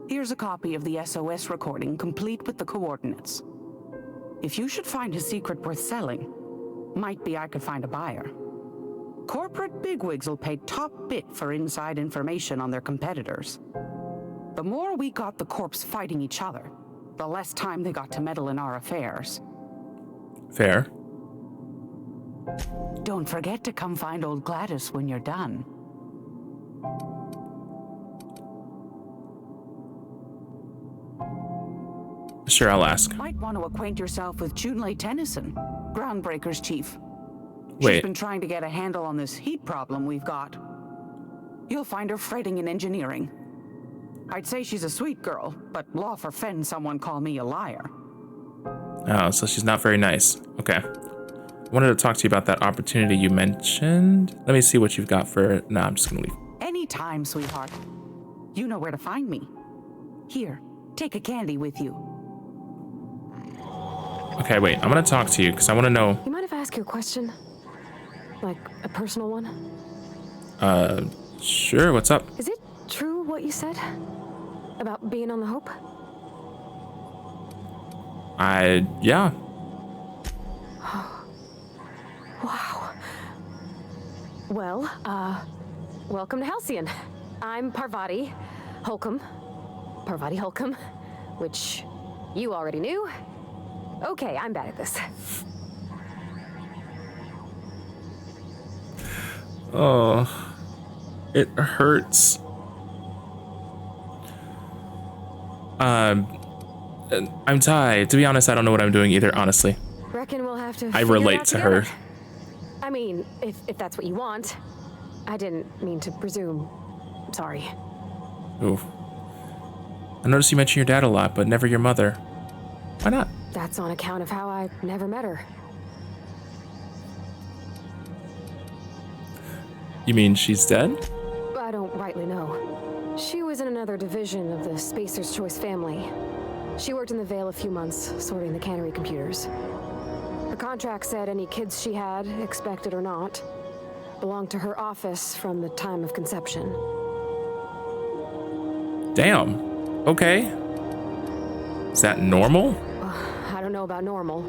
Speaker 8: Here's a copy of the SOS recording, complete with the coordinates. If you should find a secret worth selling, might be I could find a buyer. Corporate bigwigs will pay top bit for inside information on their competitors. The more we got the corps fighting each other, the less time they got to meddle in our affairs.
Speaker 1: Fair.
Speaker 8: Don't forget to come find old Gladys when you're done.
Speaker 1: Sure, I'll ask.
Speaker 8: Might want to acquaint yourself with Junlei Tennyson, Groundbreaker's chief.
Speaker 1: Wait.
Speaker 8: She's been trying to get a handle on this heat problem we've got. You'll find her fretting in engineering. I'd say she's a sweet girl, but law forfend someone call me a liar.
Speaker 1: Oh, so she's not very nice. Okay. I wanted to talk to you about that opportunity you mentioned. Let me see what you've got for... Nah, I'm just gonna leave.
Speaker 8: Anytime, sweetheart. You know where to find me. Here, take a candy with you.
Speaker 1: Okay, wait. I'm gonna talk to you because I want to know...
Speaker 2: You mind if I ask you a question? Like, a personal one?
Speaker 1: Sure. What's up?
Speaker 2: Is it true what you said? About being on the Hope?
Speaker 1: Yeah.
Speaker 2: Wow. Well, welcome to Halcyon. I'm Parvati Holcomb. Parvati Holcomb, which you already knew. Okay, I'm bad at this.
Speaker 1: Oh, it hurts. I'm tired. To be honest, I don't know what I'm doing either, honestly.
Speaker 2: Reckon we'll have to
Speaker 1: I
Speaker 2: figure it
Speaker 1: relate
Speaker 2: out
Speaker 1: to
Speaker 2: together.
Speaker 1: her.
Speaker 2: I mean, if that's what you want. I didn't mean to presume. Sorry.
Speaker 1: Ooh. I noticed you mention your dad a lot, but never your mother. Why not?
Speaker 2: That's on account of how I never met her.
Speaker 1: You mean she's dead?
Speaker 2: I don't rightly know. She was in another division of the Spacer's Choice family. She worked in the Vale a few months, sorting the cannery computers. Her contract said any kids she had, expected or not, belonged to her office from the time of conception.
Speaker 1: Damn. Okay. Is that normal?
Speaker 2: I don't know about normal.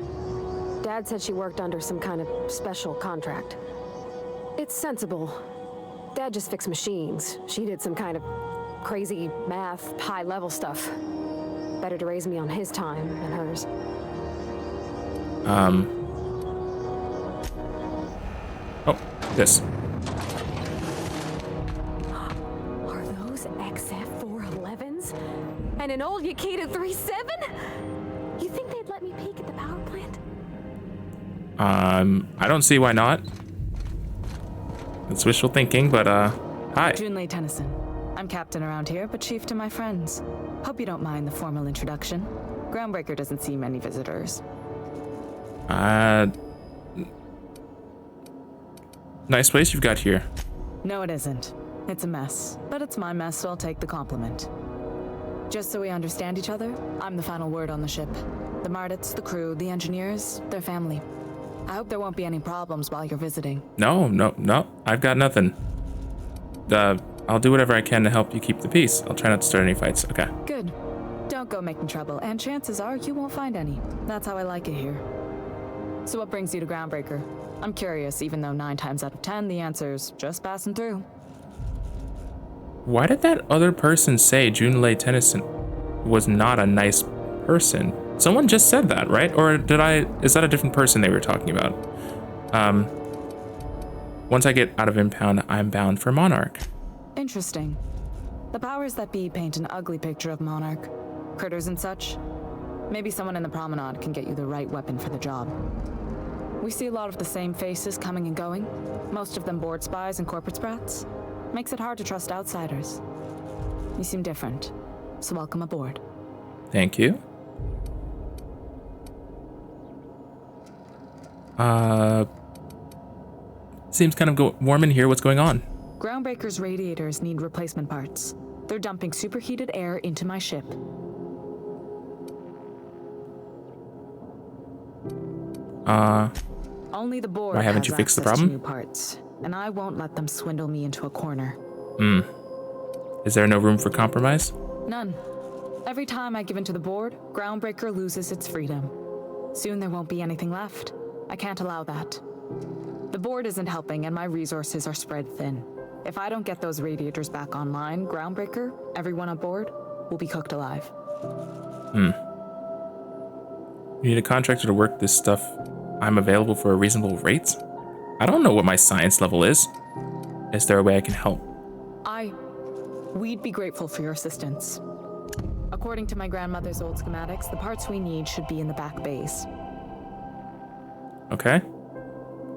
Speaker 2: Dad said she worked under some kind of special contract. It's sensible. Dad just fixed machines. She did some kind of crazy math, high-level stuff. Better to raise me on his time than hers.
Speaker 1: Oh, this.
Speaker 2: Are those XF411s? And an old Yakita 37? You think they'd let me peek at the power plant?
Speaker 1: I don't see why not. It's wishful thinking, but, hi.
Speaker 9: Junlei Tennyson. I'm captain around here, but chief to my friends. Hope you don't mind the formal introduction. Groundbreaker doesn't see many visitors.
Speaker 1: Nice place you've got here.
Speaker 9: No, it isn't. It's a mess, but it's my mess, so I'll take the compliment. Just so we understand each other, I'm the final word on the ship. The Mardits, the crew, the engineers, their family. I hope there won't be any problems while you're visiting.
Speaker 1: No. I've got nothing. I'll do whatever I can to help you keep the peace. I'll try not to start any fights. Okay.
Speaker 9: Good. Don't go making trouble, and chances are you won't find any. That's how I like it here. So what brings you to Groundbreaker? I'm curious, even though 9 times out of 10 the answer's just passing through.
Speaker 1: Why did that other person say Junlei Tennyson was not a nice person? Someone just said that, right? Or is that a different person they were talking about? Once I get out of impound, I'm bound for Monarch.
Speaker 9: Interesting. The powers that be paint an ugly picture of Monarch. Critters and such. Maybe someone in the promenade can get you the right weapon for the job. We see a lot of the same faces coming and going. Most of them board spies and corporate sprats. Makes it hard to trust outsiders. You seem different, so welcome aboard.
Speaker 1: Thank you. Seems kind of warm in here. What's going on?
Speaker 9: Groundbreaker's radiators need replacement parts. They're dumping superheated air into my ship. Only the board
Speaker 1: why haven't
Speaker 9: has
Speaker 1: you fixed the
Speaker 9: access to
Speaker 1: problem?
Speaker 9: new parts, and I won't let them swindle me into a corner.
Speaker 1: Is there no room for compromise?
Speaker 9: None. Every time I give in to the board, Groundbreaker loses its freedom. Soon there won't be anything left. I can't allow that. The board isn't helping, and my resources are spread thin. If I don't get those radiators back online, Groundbreaker, everyone aboard, will be cooked alive.
Speaker 1: You need a contractor to work this stuff. I'm available for a reasonable rate? I don't know what my science level is. Is there a way I can help?
Speaker 9: We'd be grateful for your assistance. According to my grandmother's old schematics, the parts we need should be in the back bays.
Speaker 1: Okay.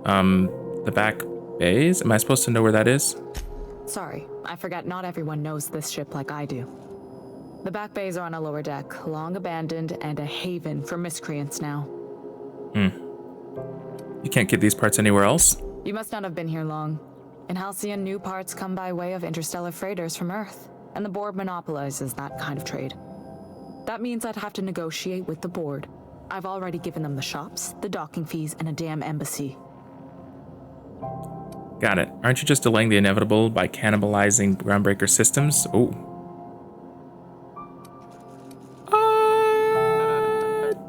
Speaker 1: The back bays? Am I supposed to know where that is?
Speaker 9: Sorry, I forgot not everyone knows this ship like I do. The back bays are on a lower deck, long abandoned and a haven for miscreants now.
Speaker 1: You can't get these parts anywhere else?
Speaker 9: You must not have been here long. In Halcyon, new parts come by way of interstellar freighters from Earth, and the board monopolizes that kind of trade. That means I'd have to negotiate with the board. I've already given them the shops, the docking fees, and a damn embassy.
Speaker 1: Got it. Aren't you just delaying the inevitable by cannibalizing Groundbreaker systems? Oh.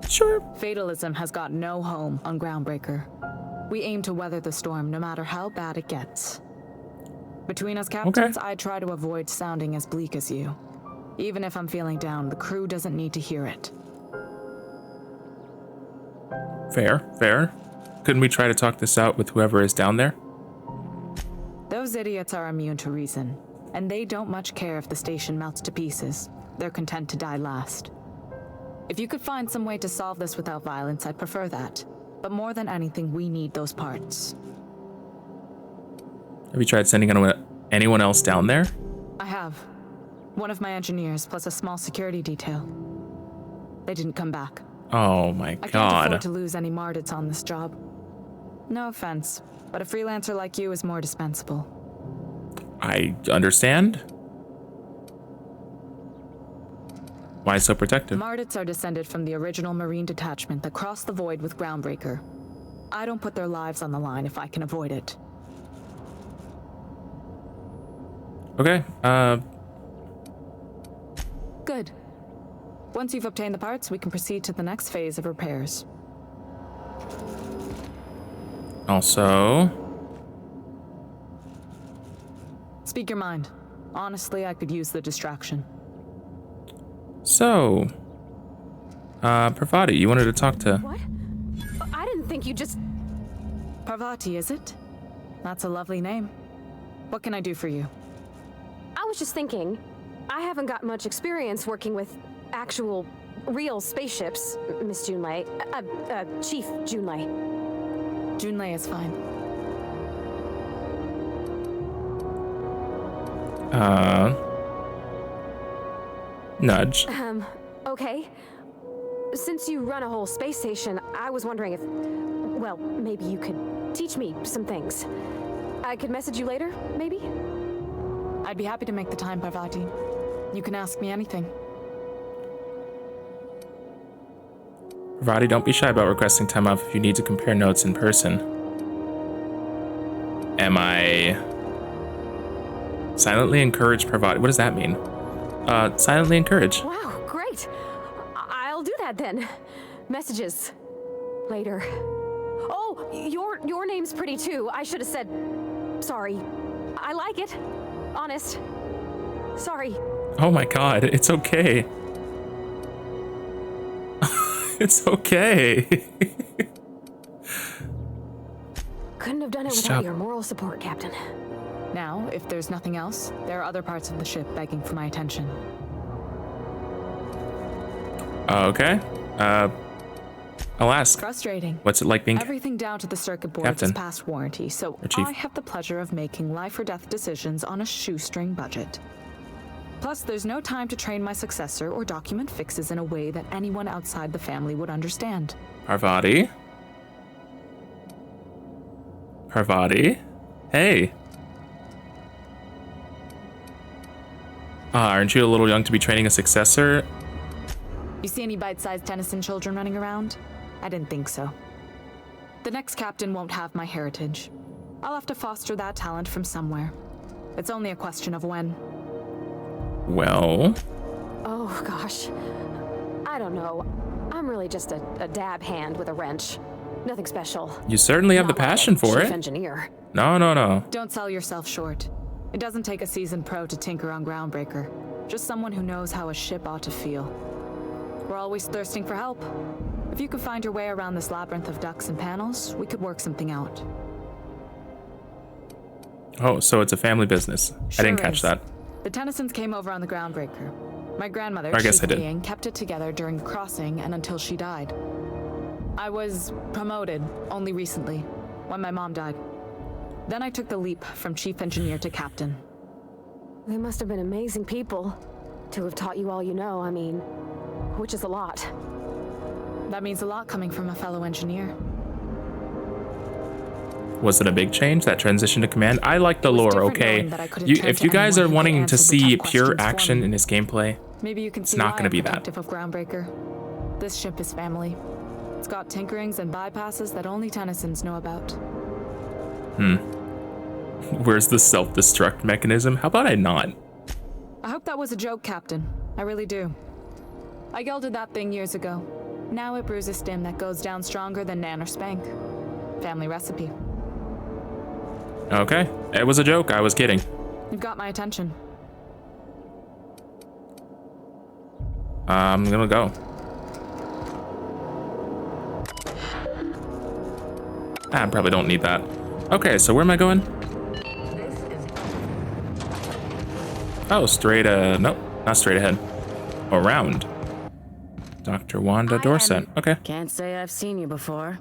Speaker 1: Sure.
Speaker 9: Fatalism has got no home on Groundbreaker. We aim to weather the storm no matter how bad it gets. Between us captains, I try to avoid sounding as bleak as you. Even if I'm feeling down, the crew doesn't need to hear it.
Speaker 1: Fair. Couldn't we try to talk this out with whoever is down there?
Speaker 9: Those idiots are immune to reason, and they don't much care if the station melts to pieces. They're content to die last. If you could find some way to solve this without violence, I'd prefer that. But more than anything, we need those parts.
Speaker 1: Have you tried sending anyone else down there?
Speaker 9: I have. One of my engineers, plus a small security detail. They didn't come back.
Speaker 1: Oh my
Speaker 9: I can't
Speaker 1: god.
Speaker 9: afford to lose any Mardits on this job. No offense, but a freelancer like you is more dispensable.
Speaker 1: I understand. Why so protective?
Speaker 9: Mardits are descended from the original Marine detachment that crossed the void with Groundbreaker. I don't put their lives on the line if I can avoid it.
Speaker 1: Okay,
Speaker 9: Good. Once you've obtained the parts, we can proceed to the next phase of repairs.
Speaker 1: Also,
Speaker 9: Speak your mind. Honestly, I could use the distraction.
Speaker 1: so, Parvati, you wanted to talk to...
Speaker 2: What? I didn't think you just...
Speaker 9: Parvati, is it? That's a lovely name. What can I do for you?
Speaker 2: I was just thinking, I haven't got much experience working with actual, real spaceships, Miss Junlei. Chief Junlei.
Speaker 9: Junlei is fine.
Speaker 1: Nudge.
Speaker 2: Okay. Since you run a whole space station, I was wondering if, well, maybe you could teach me some things. I could message you later, maybe?
Speaker 9: I'd be happy to make the time, Parvati. You can ask me anything.
Speaker 1: Parvati, don't be shy about requesting time off if you need to compare notes in person. Am I... Silently encourage Parvati. What does that mean? Silently encourage.
Speaker 2: Wow, great. I'll do that then. Messages. Later. Oh, your name's pretty too. I should have said sorry. I like it. Honest. Sorry.
Speaker 1: Oh my god, it's okay. It's okay.
Speaker 2: Couldn't have done it without your moral support, Captain.
Speaker 9: Now, if there's nothing else, there are other parts of the ship begging for my attention.
Speaker 1: Okay. I'll ask.
Speaker 9: Frustrating.
Speaker 1: What's it like being
Speaker 9: Everything down to the circuit board
Speaker 1: Captain?
Speaker 9: is past warranty, so
Speaker 1: Chief?
Speaker 9: I have the pleasure of making life or death decisions on a shoestring budget. Plus, there's no time to train my successor or document fixes in a way that anyone outside the family would understand.
Speaker 1: Parvati? Parvati? Hey. Aren't you a little young to be training a successor?
Speaker 9: You see any bite-sized Tennyson children running around? I didn't think so. The next captain won't have my heritage. I'll have to foster that talent from somewhere. It's only a question of when.
Speaker 1: Well...
Speaker 2: Oh, gosh. I don't know. I'm really just a dab hand with a wrench. Nothing special.
Speaker 1: You certainly have the
Speaker 2: Not like
Speaker 1: passion
Speaker 2: a
Speaker 1: for
Speaker 2: chief
Speaker 1: it.
Speaker 2: engineer.
Speaker 1: No.
Speaker 9: Don't sell yourself short. It doesn't take a seasoned pro to tinker on Groundbreaker. Just someone who knows how a ship ought to feel. We're always thirsting for help. If you could find your way around this labyrinth of ducts and panels, we could work something out.
Speaker 1: Oh, so it's a family business. I didn't catch that.
Speaker 9: The Tennysons came over on the Groundbreaker. My grandmother,
Speaker 1: I guess
Speaker 9: Chief
Speaker 1: I did.
Speaker 9: Vying, kept it together during the crossing and until she died. I was promoted only recently, when my mom died. Then I took the leap from chief engineer to captain.
Speaker 2: They must have been amazing people to have taught you all you know, I mean, which is a lot.
Speaker 9: That means a lot coming from a fellow engineer.
Speaker 1: Was it a big change, that transition to command? I like the lore,
Speaker 9: different
Speaker 1: okay?
Speaker 9: knowing that I couldn't turn
Speaker 1: If
Speaker 9: to
Speaker 1: you guys
Speaker 9: anyone
Speaker 1: are
Speaker 9: who could
Speaker 1: wanting to
Speaker 9: answer the
Speaker 1: see
Speaker 9: tough
Speaker 1: pure
Speaker 9: questions for
Speaker 1: action
Speaker 9: me.
Speaker 1: in his gameplay,
Speaker 9: Maybe you can
Speaker 1: it's
Speaker 9: see
Speaker 1: not
Speaker 9: why
Speaker 1: gonna
Speaker 9: I'm
Speaker 1: be that.
Speaker 9: protective of Groundbreaker. This ship is family. It's got tinkerings and bypasses that only Tennysons know about.
Speaker 1: Where's the self-destruct mechanism? How about I not?
Speaker 9: I hope that was a joke, Captain. I really do. I gelded that thing years ago. Now it brews a stim that goes down stronger than Nan or Spank. Family recipe.
Speaker 1: Okay, it was a joke. I was kidding.
Speaker 9: You've got my attention.
Speaker 1: I'm gonna go. I probably don't need that. Okay, so where am I going? Oh, straight, nope, not straight ahead. Around. Dr. Wanda Dorset. Okay,
Speaker 10: Can't say I've seen you before.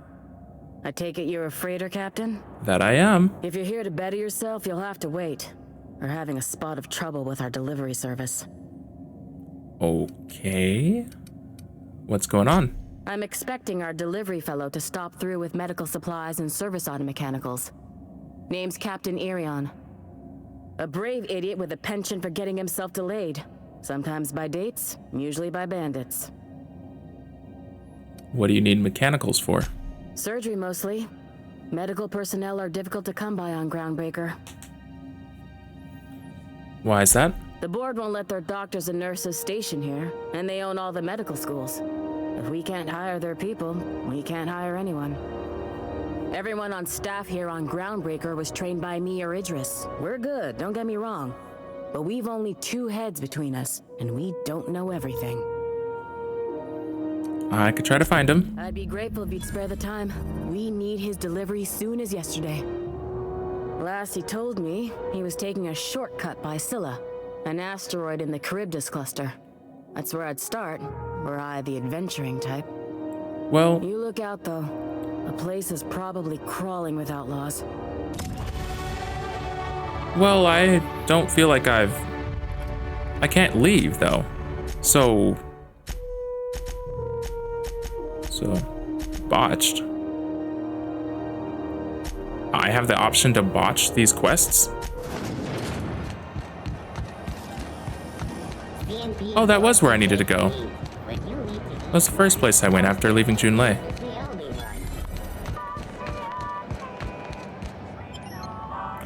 Speaker 10: I take it you're a freighter captain?
Speaker 1: that I am.
Speaker 10: If you're here to better yourself, you'll have to wait. We're having a spot of trouble with our delivery service.
Speaker 1: Okay. What's going on?
Speaker 10: I'm expecting our delivery fellow to stop through with medical supplies and service auto mechanicals. Name's Captain Irion. A brave idiot with a penchant for getting himself delayed. Sometimes by dates, usually by bandits.
Speaker 1: What do you need mechanicals for?
Speaker 10: Surgery mostly. Medical personnel are difficult to come by on Groundbreaker.
Speaker 1: Why is that?
Speaker 10: The board won't let their doctors and nurses station here, and they own all the medical schools. If we can't hire their people, we can't hire anyone. Everyone on staff here on Groundbreaker was trained by me or Idris. We're good, don't get me wrong. But we've only 2 heads between us, and we don't know everything.
Speaker 1: I could try to find him.
Speaker 10: I'd be grateful if you'd spare the time. We need his delivery soon as yesterday. Last he told me, he was taking a shortcut by Scylla, an asteroid in the Charybdis cluster. That's where I'd start, were I the adventuring type.
Speaker 1: Well,
Speaker 10: You look out, though. The place is probably crawling with outlaws.
Speaker 1: well, I don't feel like I can't leave, though. So, botched. I have the option to botch these quests? Oh, that was where I needed to go. That was the first place I went after leaving Junlei.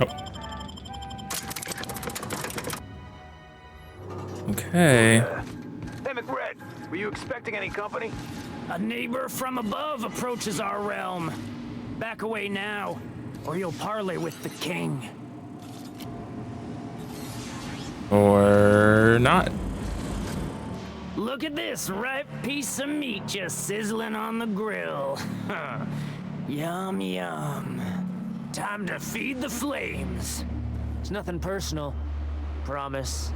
Speaker 1: Oh. Okay.
Speaker 11: Hey, McRed, were you expecting any company?
Speaker 3: A neighbor from above approaches our realm. Back away now, or you'll parley with the king.
Speaker 1: Or not.
Speaker 3: Look at this ripe piece of meat just sizzling on the grill. Yum, yum. Time to feed the flames. It's nothing personal. Promise.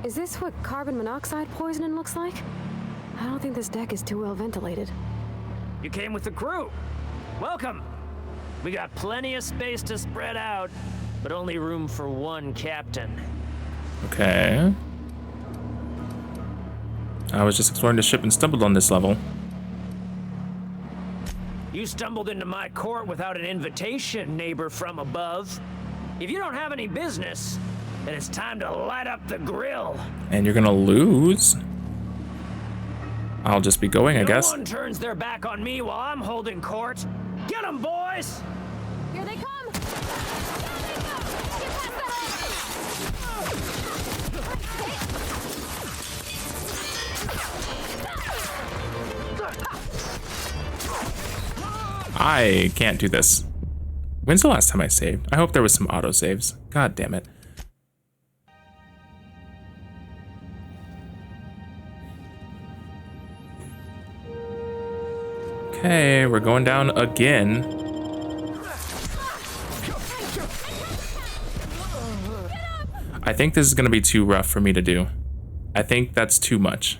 Speaker 2: Is this what carbon monoxide poisoning looks like? I don't think this deck is too well ventilated.
Speaker 3: You came with the crew. Welcome. We got plenty of space to spread out, but only room for one captain.
Speaker 1: Okay. I was just exploring the ship and stumbled on this level.
Speaker 3: You stumbled into my court without an invitation, neighbor from above. If you don't have any business, then it's time to light up the grill.
Speaker 1: And you're gonna lose. I'll just be going, I guess.
Speaker 3: No one turns their back on me while I'm holding court. Get 'em, boys!
Speaker 2: Here they come!
Speaker 1: I can't do this. When's the last time I saved? I hope there was some autosaves. God damn it. Okay, we're going down again. I think this is gonna be too rough for me to do. I think that's too much.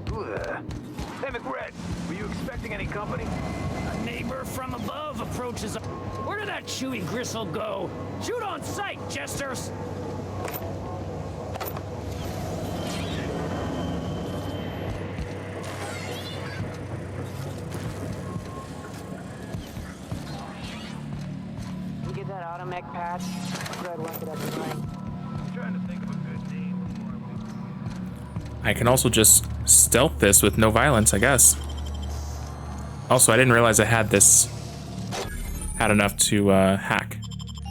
Speaker 11: Hey, McRed, were you expecting any company?
Speaker 3: A neighbor from above approaches. Where did that chewy gristle go? Shoot on sight, jesters!
Speaker 12: You get that automech patch? Good, work it up and running.
Speaker 11: I'm trying to think of a good name before I leave.
Speaker 1: I can also just stealth this with no violence, I guess. Also, I didn't realize I had enough to hack.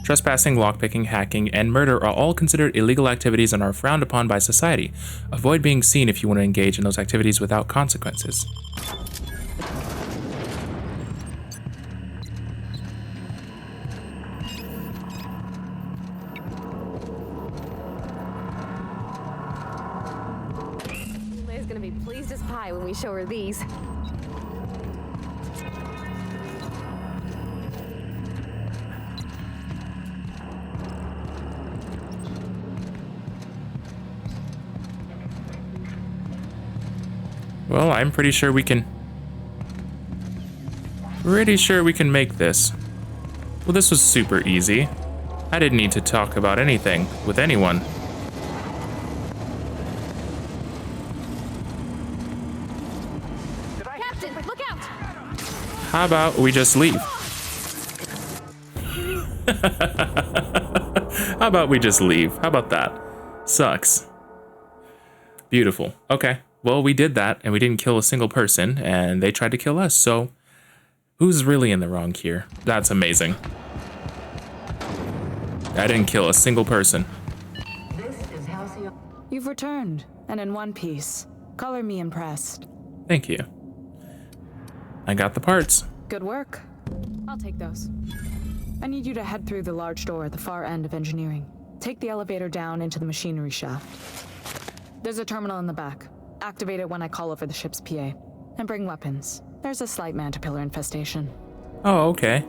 Speaker 1: Trespassing, lockpicking, hacking, and murder are all considered illegal activities and are frowned upon by society. Avoid being seen if you want to engage in those activities without consequences.
Speaker 2: Leia's gonna be pleased as pie when we show her these.
Speaker 1: Well, I'm pretty sure we can make this. Well, this was super easy. I didn't need to talk about anything with anyone.
Speaker 2: Captain, look out!
Speaker 1: How about we just leave? How about we just leave? How about that? Sucks. Beautiful. Okay. Well, we did that, and we didn't kill a single person, and they tried to kill us, so who's really in the wrong here? That's amazing. I didn't kill a single person.
Speaker 5: This is Halcyon.
Speaker 9: You've returned, and in one piece. Color me impressed.
Speaker 1: Thank you. I got the parts.
Speaker 9: Good work. I'll take those. I need you to head through the large door at the far end of engineering. Take the elevator down into the machinery shaft. There's a terminal in the back. Activate it when I call over the ship's PA. And bring weapons. There's a slight mantipillar infestation.
Speaker 1: Oh, okay.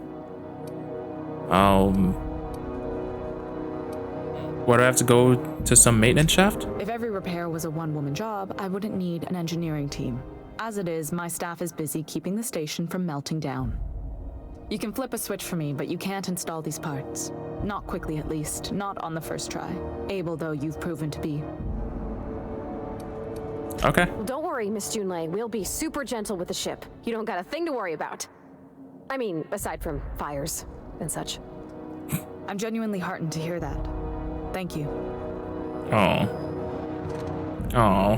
Speaker 1: What, do I have to go to some maintenance shaft?
Speaker 9: If every repair was a one-woman job, I wouldn't need an engineering team. As it is, my staff is busy keeping the station from melting down. You can flip a switch for me, but you can't install these parts. Not quickly, at least. Not on the first try. Able though you've proven to be.
Speaker 1: Okay.
Speaker 2: Well, don't worry, Miss Junlei. We'll be super gentle with the ship. You don't got a thing to worry about. I mean, aside from fires and such.
Speaker 9: I'm genuinely heartened to hear that. Thank you.
Speaker 1: Oh. Oh.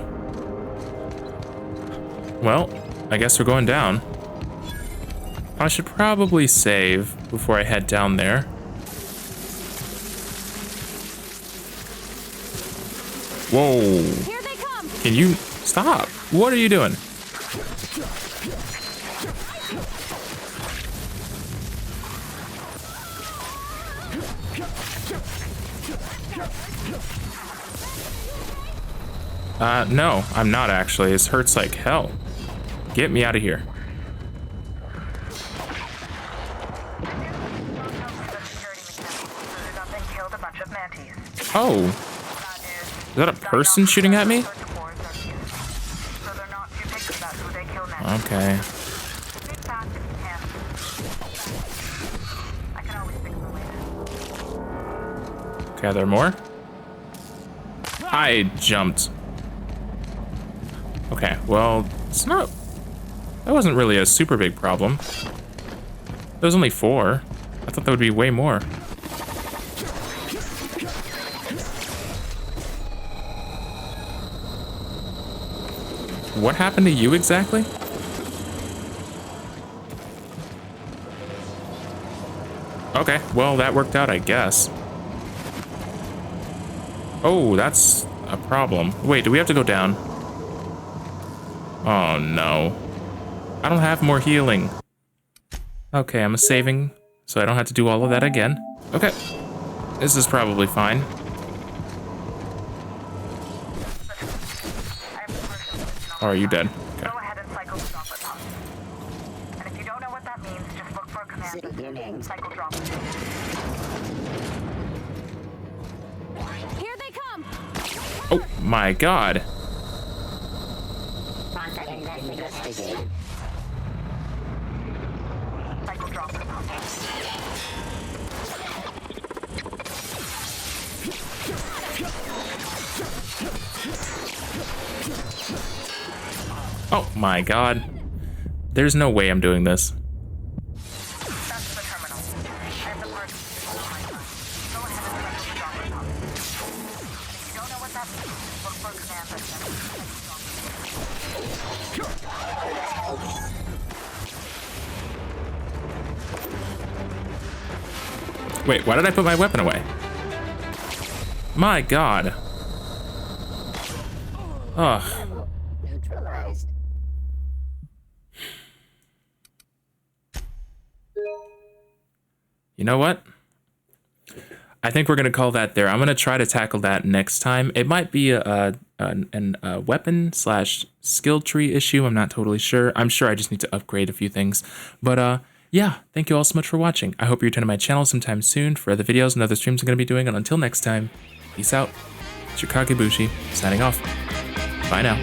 Speaker 1: Well, I guess we're going down. I should probably save before I head down there. Whoa.
Speaker 2: Here they come!
Speaker 1: Can you stop? What are you doing? No, I'm not actually. This hurts like hell. Get me out of here. Oh. Is that a person shooting at me? Okay. Okay, are there more? I jumped. Okay, well, it's not... That wasn't really a super big problem. There was only 4. I thought that would be way more. What happened to you exactly? Okay, well, that worked out, I guess. Oh, that's a problem. Wait, do we have to go down? Oh, no. I don't have more healing. Okay, I'm saving, so I don't have to do all of that again. Okay. This is probably fine. Oh, are you dead? Okay.
Speaker 12: Go ahead and cycle the droplet pod. And if you don't know what that means, just look for a command that says cycle droplet.
Speaker 2: Here they come!
Speaker 1: Oh my god.
Speaker 12: Cycle droplet pod.
Speaker 1: Oh my god. There's no way I'm doing this.
Speaker 12: That's the terminal. I have the parts. Go ahead and cycle the droplet pod. If you don't know what that means, look for a command that says cycle droplet pod.
Speaker 1: Wait, why did I put my weapon away? My god. Ugh. You know what? I think we're gonna call that there. I'm gonna try to tackle that next time. It might be a weapon / skill tree issue. I'm not totally sure. I'm sure I just need to upgrade a few things. But yeah, thank you all so much for watching. I hope you return to my channel sometime soon for other videos and other streams I'm gonna be doing. And until next time, peace out. It's your Kagebushi signing off. Bye now.